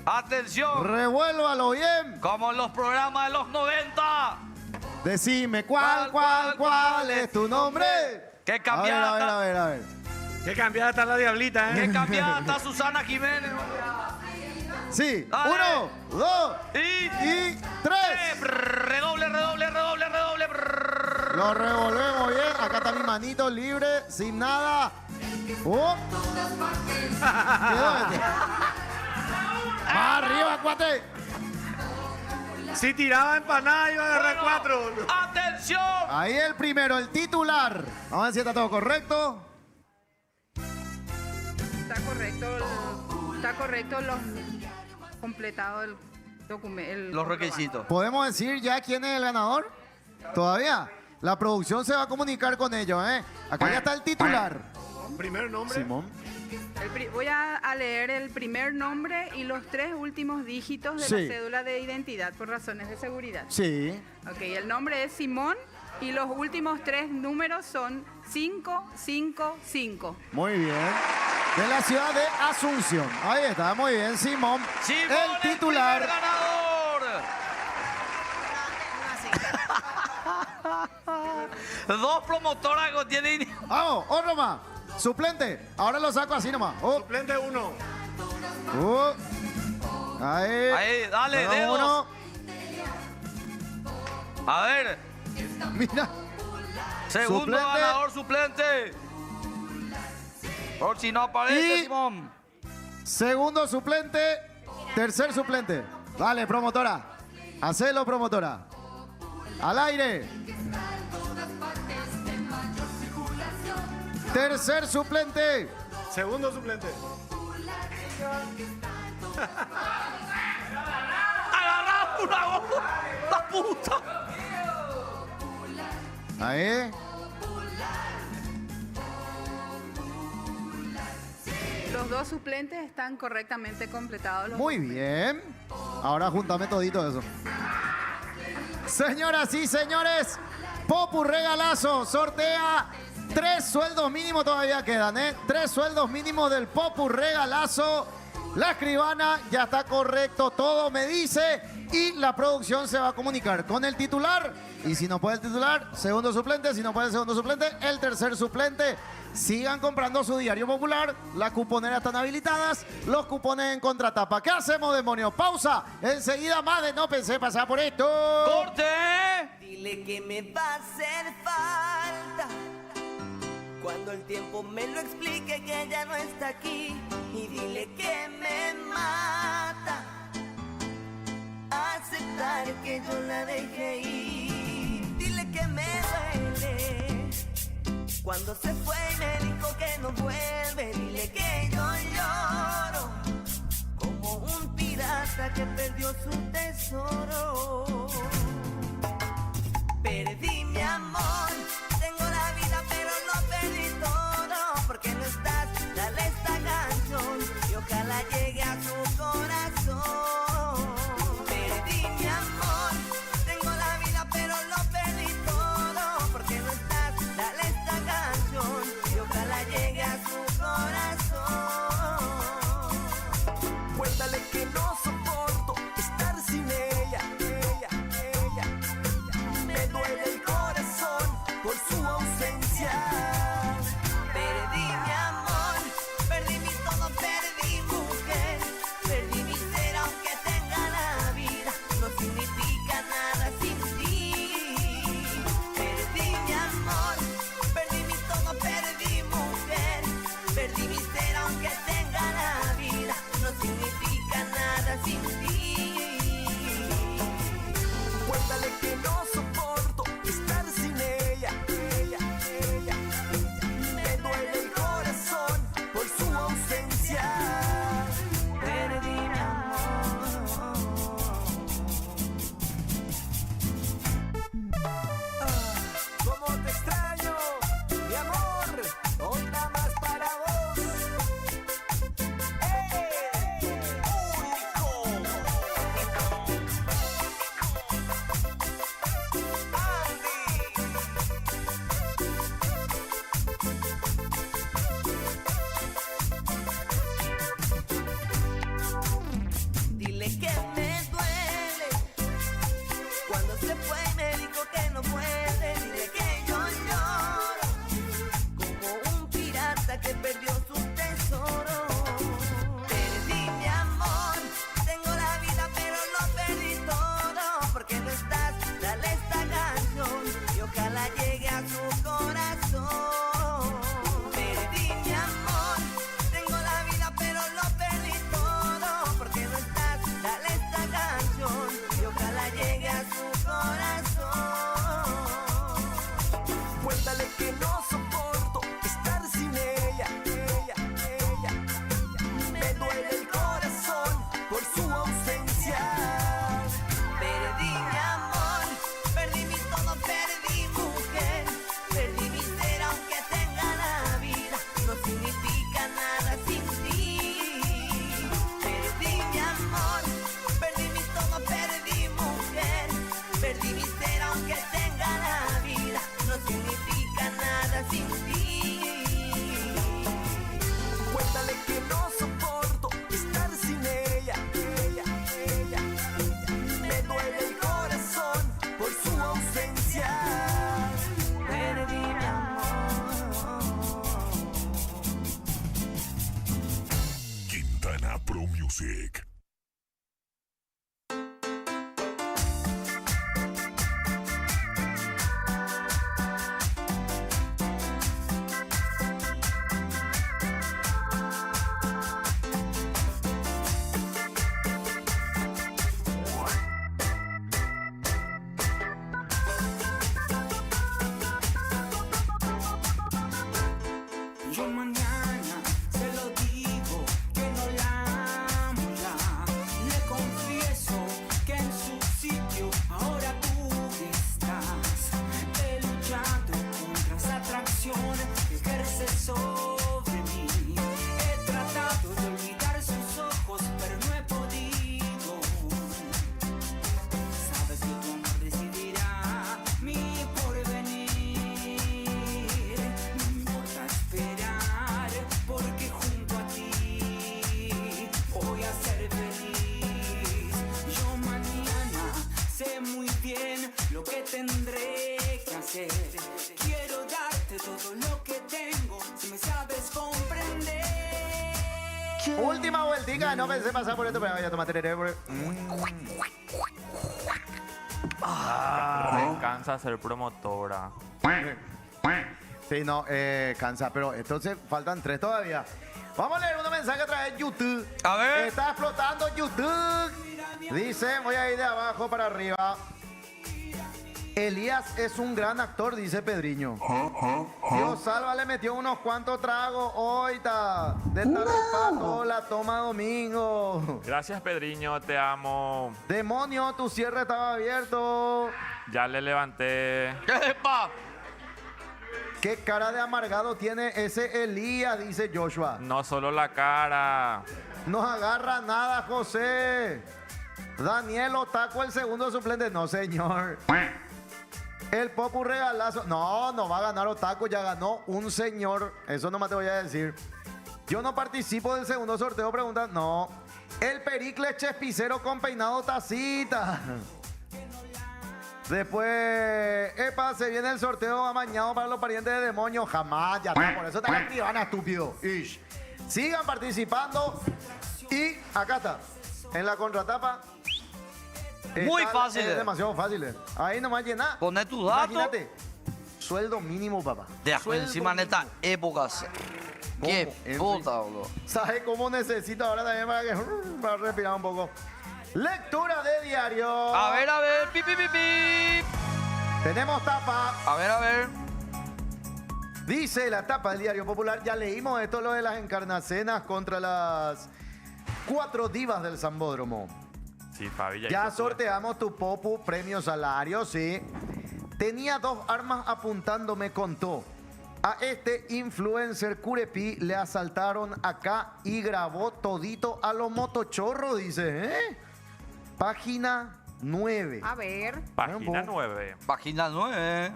Atención. Revuélvalo bien. Como en los programas de los 90. Decime cuál es tu nombre. Qué cambiada A ver. Qué cambiada está la diablita, ¿eh? Qué cambiada está Susana Jiménez. Sí. Dale. 1, 2 y 3. Redoble. Lo revolvemos bien. Acá está mi manito libre, sin nada. Quedó este. Más arriba, cuate. Si tiraba empanada iba a agarrar 4. ¡Atención! Ahí el primero, el titular. Vamos a ver si está todo correcto. Está correcto los completado el documento. Los requisitos. ¿Podemos decir ya quién es el ganador? ¿Todavía? La producción se va a comunicar con ellos, ¿eh? Acá ya está el titular. Primer nombre. Simón. Voy a leer el primer nombre y los 3 últimos dígitos de Sí. la cédula de identidad por razones de seguridad. Sí. Ok, el nombre es Simón y los últimos 3 números son 555. Muy bien. De la ciudad de Asunción. Ahí está, muy bien, Simón. El titular. Dos promotoras que tienen. Vamos, otro más. Suplente. Ahora lo saco así nomás. Suplente 1. Ahí. Dale, Perdón, dedos. uno. A ver. Mira. Segundo Suplente. ganador suplente. Por si no aparece, Y- Simón. Segundo suplente. Tercer suplente. Dale, promotora. Hacelo, promotora. Al aire. Tercer suplente. Segundo suplente. ¡Agarrá una goma! ¡La puta! Ahí. Los 2 suplentes están correctamente completados. Los Muy bien. Ahora juntame todito eso. Señoras y señores, Popu Regalazo sortea 3 sueldos mínimos, todavía quedan, ¿eh? 3 sueldos mínimos del Popu Regalazo. La escribana ya está correcto, todo me dice. Y la producción se va a comunicar con el titular. Y si no puede el titular, segundo suplente. Si no puede el segundo suplente, el tercer suplente. Sigan comprando su diario popular. Las cuponeras están habilitadas. Los cupones en contratapa. ¿Qué hacemos, demonio? Pausa. Enseguida más de No Pensé Pasar por esto. ¡Corte! Dile que me va a hacer falta cuando el tiempo me lo explique que ella no está aquí. Y dile que me mata aceptar recordar que yo la dejé ir. Dile que me duele cuando se fue y me dijo que no vuelve. Dile que yo lloro como un pirata que perdió su tesoro. Perdí mi amor, tengo la vida pero lo perdí todo. Porque no estás, dale esta canción y ojalá llegue a su corazón. Perdí mi amor, tengo la vida pero lo perdí todo. Porque no estás, dale esta canción y ojalá llegue a su corazón. Cuéntale que no soporto estar sin ella. Me duele el corazón por su ausencia. Perdí mi amor, perdí mi todo, perdí mujer. Perdí mi ser aunque tenga la vida, no significa nada sin ti. Perdí mi amor, perdí mi todo, perdí mujer. Perdí mi ser aunque tenga la vida, no significa nada sin ti. Cuéntale que no soporto estar sin ella. Me duele el corazón por su ausencia. Perdí mi amor. Cómo te extraño, mi amor. Onda más para vos. Dile que me duele cuando se fue y me dijo que no puede. Dile que yo lloro como un pirata que perdió su tesoro. Perdí mi amor, tengo la vida pero lo perdí todo. Porque no estás, dale esta canción y ojalá llegue a su corazón. Perdí mi amor, tengo la vida pero lo perdí todo. Porque no estás, dale esta canción y ojalá llegue a su corazón. Cuéntale que no soporto estar sin ella. Me duele el corazón por su ausencia. Perdí mi amor, perdí mi todo, perdí mujer. Perdí mi ser aunque tenga la vida, no significa nada sin ti. Perdí mi amor, perdí mi todo, perdí mujer. Perdí mi ser aunque tenga la vida, no significa nada sin ti. Cuéntale que no soporto estar sin ella. Me duele el corazón por su ausencia. Perdí mi amor. Quintana Pro Music. Yo mañana se lo digo que no la amo ya. Le confieso que en su sitio ahora tú estás. He luchado contra esa atracción que ejerce sobre mí. He tratado de olvidar sus ojos, pero no he podido. Sabes que tu amor decidirá mi porvenir. No me importa esperar, porque junto a ti voy a ser feliz. Yo mañana sé muy bien lo que tendré que hacer. Quiero darte todo lo que tengo, si me sabes comprender. Última vueltica, no pensé pasar por esto, pero voy a tomar tereré. Me cansa ser promotora. Sí, no, cansa, pero entonces faltan 3 todavía. Vamos a leer un mensaje a través de YouTube. A ver. Está explotando YouTube. Dice, voy a ir de abajo para arriba. Elías es un gran actor, dice Pedriño. Dios salva, le metió unos cuantos tragos hoy, de tal pato, la toma domingo. Gracias, Pedriño, te amo. Demonio, tu cierre estaba abierto. Ya le levanté. ¿Qué cara de amargado tiene ese Elías? Dice Joshua. No solo la cara. No agarra nada, José. Daniel Otaco, el segundo suplente. No, señor. El Popu regalazo. No, no va a ganar Otaku, ya ganó un señor. Eso nomás te voy a decir. Yo no participo del segundo sorteo, preguntan. No. El Pericles Chespicero con peinado tacita. Después, epa, se viene el sorteo amañado para los parientes de demonio. Jamás, ya está. Por eso te activan, estúpido. Ish. Sigan participando. Y acá está. En la contratapa. Muy fácil. Es demasiado fácil. Ahí nomás llenar. Poné tus datos. Imagínate. Sueldo mínimo, papá. Después encima en estas épocas. Qué puta, boludo. ¿Sabes cómo necesito ahora también para respirar un poco? Lectura de diario. A ver, pi, pi, pi, pi. Tenemos tapa. A ver. Dice la tapa del Diario Popular. Ya leímos esto, lo de las encarnacenas contra las 4 divas del Sambódromo. Sí, Fabi, ya sorteamos tu Popu, premio salario, sí. Tenía 2 armas apuntando, me contó. A este influencer Curepi le asaltaron acá y grabó todito a los motochorros, dice. Página 9. A ver. Página 9. Página 9.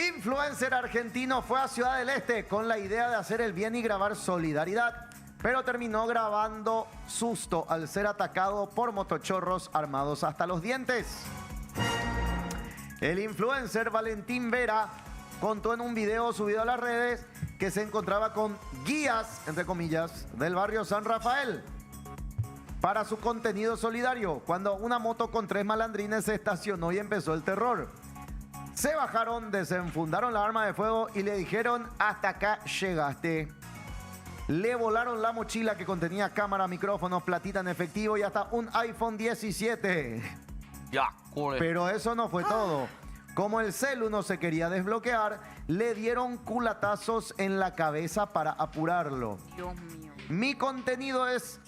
Influencer argentino fue a Ciudad del Este con la idea de hacer el bien y grabar solidaridad, pero terminó grabando susto al ser atacado por motochorros armados hasta los dientes. El influencer Valentín Vera contó en un video subido a las redes que se encontraba con guías, entre comillas, del barrio San Rafael para su contenido solidario, cuando una moto con 3 malandrines se estacionó y empezó el terror. Se bajaron, desenfundaron la arma de fuego y le dijeron, hasta acá llegaste. Le volaron la mochila que contenía cámara, micrófonos, platita en efectivo y hasta un iPhone 17. Ya, corre. Pero eso no fue todo. Como el celu no se quería desbloquear, le dieron culatazos en la cabeza para apurarlo. Dios mío. Mi contenido es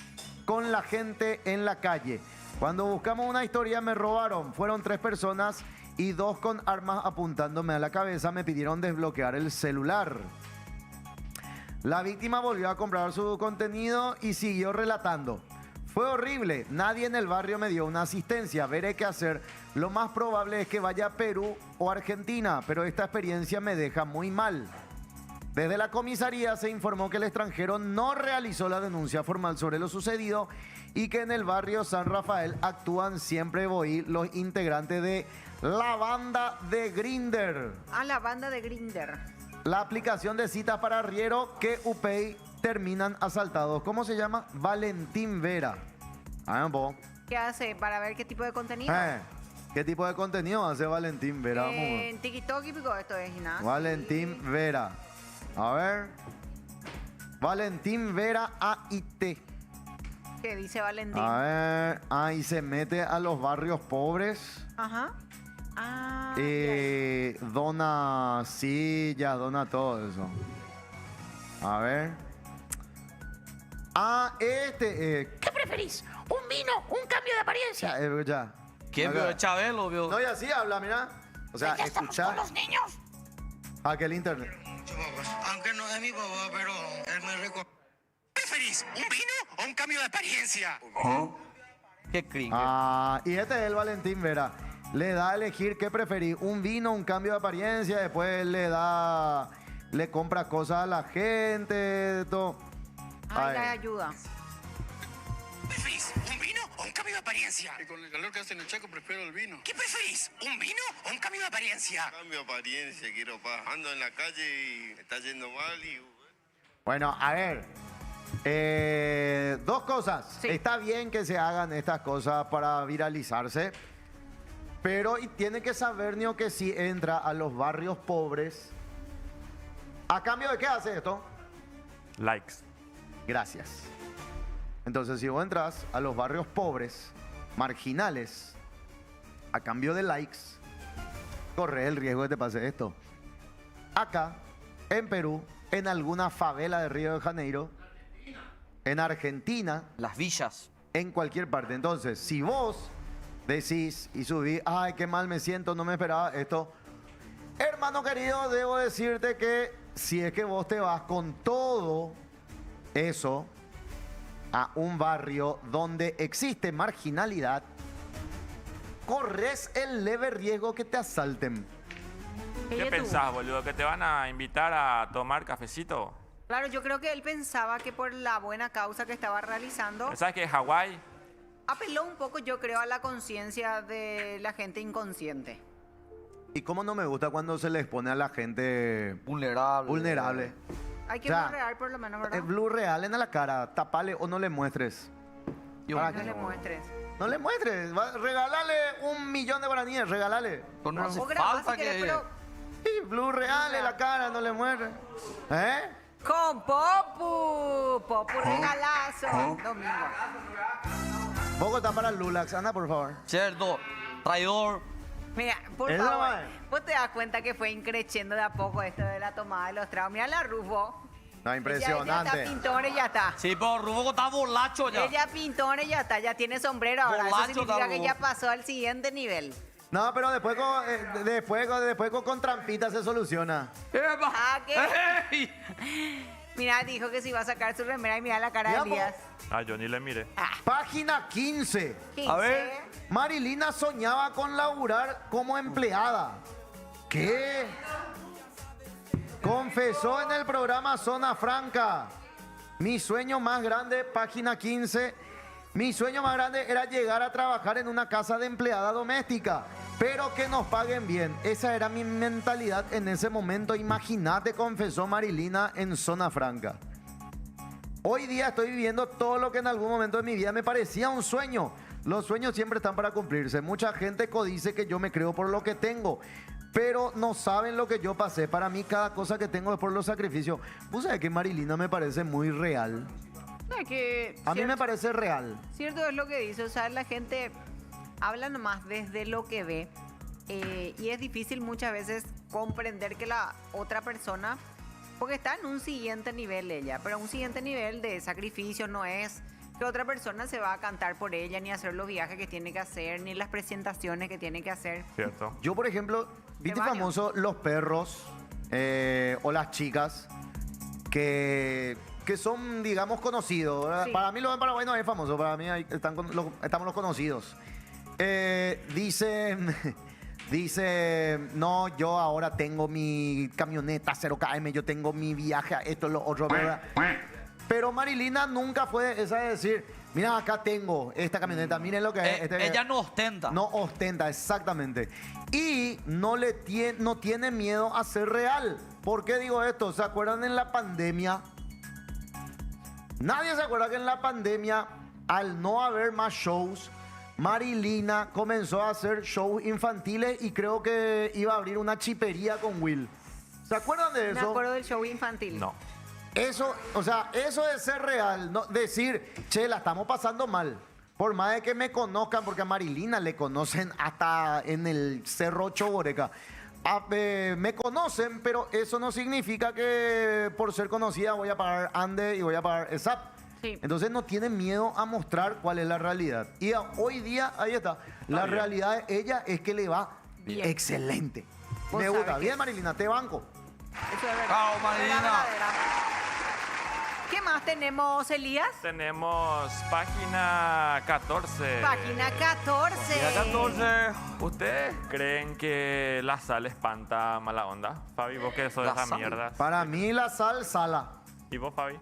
con la gente en la calle. Cuando buscamos una historia me robaron. Fueron 3 personas y 2 con armas apuntándome a la cabeza me pidieron desbloquear el celular. La víctima volvió a comprar su contenido y siguió relatando. Fue horrible, nadie en el barrio me dio una asistencia, veré qué hacer. Lo más probable es que vaya a Perú o Argentina, pero esta experiencia me deja muy mal. Desde la comisaría se informó que el extranjero no realizó la denuncia formal sobre lo sucedido y que en el barrio San Rafael actúan siempre los integrantes de la banda de Grindr. Ah, la banda de Grindr. La aplicación de citas para arriero que UPay terminan asaltados. ¿Cómo se llama? Valentín Vera. ¿Qué hace? Para ver qué tipo de contenido. ¿Qué tipo de contenido hace Valentín Vera? En TikTok y pico esto es Ignacio. Valentín Vera. A ver. Valentín Vera AIT. ¿Qué dice Valentín? A ver. Ahí se mete a los barrios pobres. Ajá. Ah, Dona sillas, dona todo eso. A ver. ¿Qué preferís? ¿Un vino? ¿Un cambio de apariencia? Ya. ¿Quién vio el Chabelo? Vio? No, y así habla, mira. O sea, escuchar. los niños. Aquel internet. Aunque no es mi papá, pero él me recuerda. ¿Qué preferís? ¿Un vino o un cambio de apariencia? Qué cringe. Y este es el Valentín Vera. Le da a elegir qué preferís. Un vino, un cambio de apariencia. Después le compra cosas a la gente. Todo. Ay, la ayuda. ¿Qué preferís? ¿Un vino o un cambio de apariencia? Y con el calor que hace en el Chaco prefiero el vino. ¿Qué preferís? ¿Un vino o un cambio de apariencia? Cambio de apariencia, quiero paz. Ando en la calle y me está yendo mal y... Bueno, a ver. 2 cosas. Sí. Está bien que se hagan estas cosas para viralizarse. Pero tiene que saber, Nio, que si entra a los barrios pobres, ¿a cambio de qué hace esto? Likes. Gracias. Entonces, si vos entras a los barrios pobres, marginales, a cambio de likes, corre el riesgo de que te pase esto. Acá, en Perú, en alguna favela de Río de Janeiro, en Argentina, las villas, en cualquier parte. Entonces, si vos decís y subís, ay, qué mal me siento, no me esperaba esto, hermano querido, debo decirte que si es que vos te vas con todo eso a un barrio donde existe marginalidad, corres el leve riesgo que te asalten. ¿Qué pensás, boludo? ¿Que te van a invitar a tomar cafecito? Claro, yo creo que él pensaba que por la buena causa que estaba realizando, ¿Sabes que Hawái? apeló un poco, yo creo, a la conciencia de la gente inconsciente. Y cómo no me gusta cuando se le expone a la gente vulnerable. Hay que O sea, blurrear por lo menos, ¿verdad? El blue real en la cara, tapale o no le muestres. No le muestres. No le muestres, regálale 1 millón de guaraníes, regálale. Pues no hace O grabá falta si querés, que... pero Sí, blue real en la cara, no le muestres. ¿Eh? con Popu. Popu regalazo. Domingo. Bogotá para el Lulax, anda por favor. Cerdo, traidor. Mira, por Esa favor, va. vos te das cuenta que fue increciendo de a poco esto de la tomada de los tragos. Mira la Rufo. No, Ya impresionante. está pintona y ya está. Sí, pero Rubo está borracho ya. Ella pintona y ya está, ya tiene sombrero ahora. Eso Borracho significa está que Rufo. ya pasó al siguiente nivel. No, pero después con trampitas se soluciona. Ah, ¿qué? Mira, dijo que se iba a sacar su remera y mira la cara de Ya, po. Elías. Ah, yo ni le miré. Página 15. 15. A ver, Marilina soñaba con laburar como empleada. ¿Qué? Confesó en el programa Zona Franca. Mi sueño más grande, página 15. Mi sueño más grande era llegar a trabajar en una casa de empleada doméstica, pero que nos paguen bien. Esa era mi mentalidad en ese momento. Imagínate, confesó Marilina en Zona Franca. Hoy día estoy viviendo todo lo que en algún momento de mi vida me parecía un sueño. Los sueños siempre están para cumplirse. Mucha gente codice que yo me creo por lo que tengo, pero no saben lo que yo pasé. Para mí cada cosa que tengo es por los sacrificios. ¿Vos sabés que Marilina me parece muy real? No, que A mí me parece real. cierto es lo que dice, o sea, la gente habla nomás desde lo que ve y es difícil muchas veces comprender que la otra persona, porque está en un siguiente nivel ella, pero un siguiente nivel de sacrificio no es que otra persona se va a cantar por ella, ni hacer los viajes que tiene que hacer, ni las presentaciones que tiene que hacer. Cierto. Yo, por ejemplo, ¿viste baño. famoso los perros o las chicas que son, digamos, conocidos? ¿Verdad? Sí. Para mí los en Paraguay no es famoso, para mí ahí estamos los conocidos. Dice, no, yo ahora tengo mi camioneta 0KM, yo tengo mi viaje a esto, lo otro, ¿verdad? Pero Marilina nunca fue esa de decir, mira, acá tengo esta camioneta, miren lo que es. Ella no ostenta. No ostenta, exactamente. Y no tiene miedo a ser real. ¿Por qué digo esto? ¿Se acuerdan en la pandemia? Nadie se acuerda que en la pandemia, al no haber más shows, Marilina comenzó a hacer shows infantiles y creo que iba a abrir una chipería con Will. ¿Se acuerdan de eso? Me acuerdo del show infantil. No. Eso, o sea, eso es ser real, no decir, che, la estamos pasando mal. Por más de que me conozcan, porque a Marilina le conocen hasta en el Cerro Choboreca. Me conocen, pero eso no significa que por ser conocida voy a pagar Ande y voy a pagar ESAP. Sí. Entonces no tienen miedo a mostrar cuál es la realidad. Y hoy día, ahí está, la bien. realidad de ella es que le va Bien. excelente. Vos Me sabés gusta. que- Bien, Marilina, te banco. Eso es verdad. Chao, Marilina. Verdad, verdad. ¿Qué más tenemos, Elías? Tenemos página 14. Página 14. Día 14. ¿Ustedes creen que la sal espanta mala onda? Fabi, vos que sos de La esa sal. mierda. Para mí la sal sala. ¿Y vos, Fabi?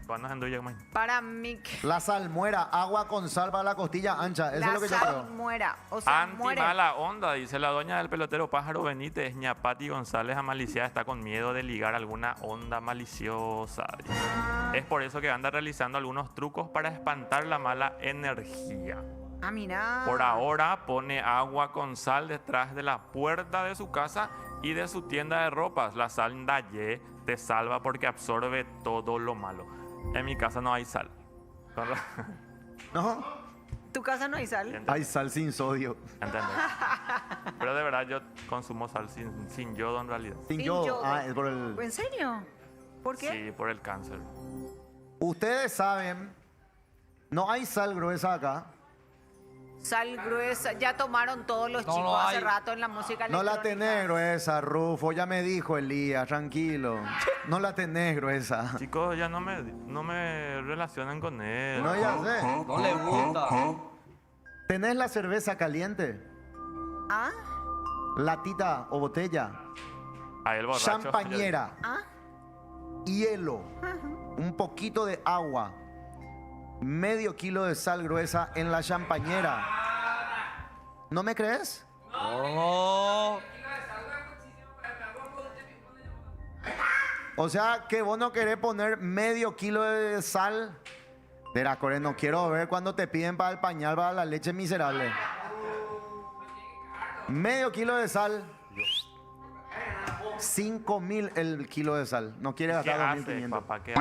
¿Cuándo es en Duya, man? Para mí, que La salmuera, agua con sal para la costilla ancha. Eso la es lo que yo sal creo. muera. O sea, Anti muere. mala onda, dice la doña del pelotero Pájaro Benítez. Ñapati González Amalicía está con miedo de ligar alguna onda maliciosa. dice. Es por eso que anda realizando algunos trucos para espantar la mala energía. Ah, mira. Por ahora pone agua con sal detrás de la puerta de su casa y de su tienda de ropas. La sal Daye te salva porque absorbe todo lo malo. En mi casa no hay sal. ¿No? ¿Tu casa no hay sal? Hay sal sin sodio. ¿Entendés? Pero de verdad yo consumo sal sin yodo en realidad. Sin yodo. Ah, es por el... ¿En serio? ¿Por qué? Sí, por el cáncer. Ustedes saben, no hay sal gruesa acá. Sal gruesa. Ya tomaron todos los No chicos lo hace hay. rato en la música No la electrónica. tenés gruesa, Rufo. Ya me dijo Elías, tranquilo. No la tenés gruesa. Chicos, ya no me relacionan con él. No, ya sé. No le gusta. ¿Tenés la cerveza caliente? ¿Ah? Latita o botella. A el borracho. Champañera. ¿Ah? Hielo. Un poquito de agua. Medio kilo de sal gruesa en la champañera. ¿No me crees? No. O sea, que vos no querés poner medio kilo de sal. Verá, Core, no quiero ver cuando te piden para el pañal, para la leche miserable. Medio kilo de sal. 5.000 el kilo de sal. No quieres ¿Qué gastar hace, 2.500. papá? ¿Qué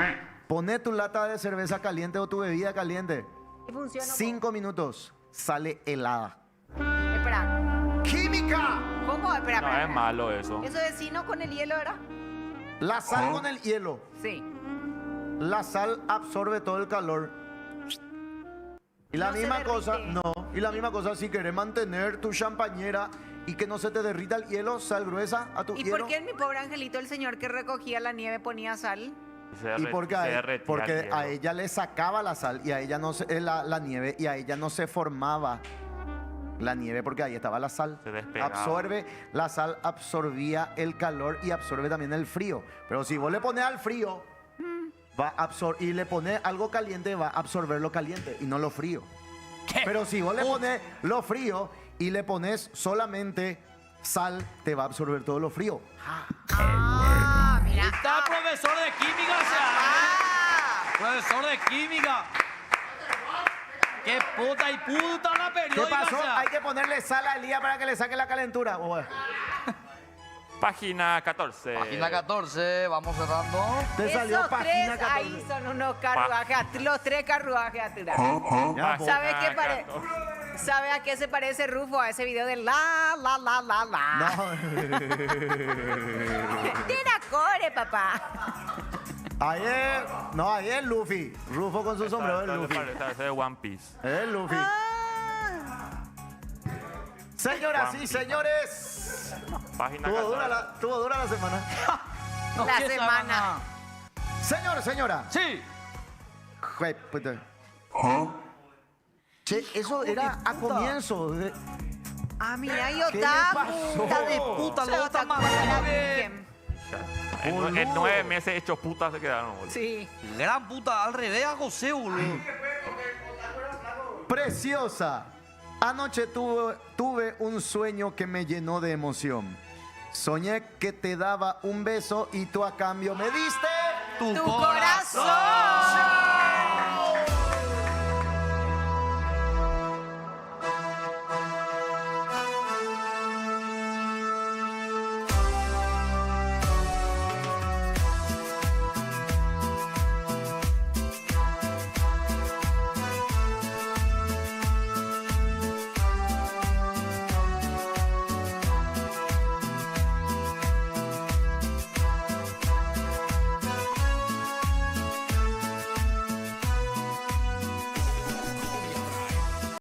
Poné tu lata de cerveza caliente o tu bebida caliente. ¿Y funciona? 5 minutos. Sale helada. Espera. ¡Química! ¿Cómo? Espera, No espera. es malo eso. ¿Eso de sino con el hielo era? La sal con el hielo. Sí. La sal absorbe todo el calor. Y la No se misma cosa, derrite. no. Y la misma cosa, si querés mantener tu champañera y que no se te derrita el hielo, sal gruesa a tu ¿Y hielo. por qué en mi pobre angelito el señor que recogía la nieve ponía sal? Y porque, porque a ella le sacaba la sal y a ella no se, la nieve y a ella no se formaba la nieve porque ahí estaba la sal. Se despegaba. Absorbe, la sal absorbía el calor y absorbe también el frío. Pero si vos le pones al frío va a y le pones algo caliente, va a absorber lo caliente y no lo frío. Pero si vos le pones lo frío y le pones solamente sal, te va a absorber todo lo frío. Ah, mira. Está el profesor de química, o sea, profesor de química. ¡Qué puta y puta la ¿Qué periódica! pasó? o sea. Hay que ponerle sal al día para que le saque la calentura. Página 14. Página 14, vamos cerrando. Te salió Esos página tres 14. ahí son unos carruajes, los tres carruajes atrás. Ya, ¿Sabe qué Página ¿Sabe a qué se parece Rufo? A ese video de la. No. Tira core, papá. Ayer, no, ayer Luffy. Rufo con su sombrero de Luffy. Parece de One Piece. Es Luffy. Señoras y señores. Página Tuvo 14. dura la semana. La semana. Señor, señora. Sí. Jue- puta. Che, eso era a comienzo. Ah, mira, yo ¿Qué le está pasó? puta de Puta, Se lo lo está está más comiendo la grave. Virgen. En 9 meses hechos putas se quedaron, boludo. Sí. Gran puta, al revés a José, boludo. Preciosa. Anoche tuve un sueño que me llenó de emoción. Soñé que te daba un beso y tú a cambio me diste Tu Tu corazón.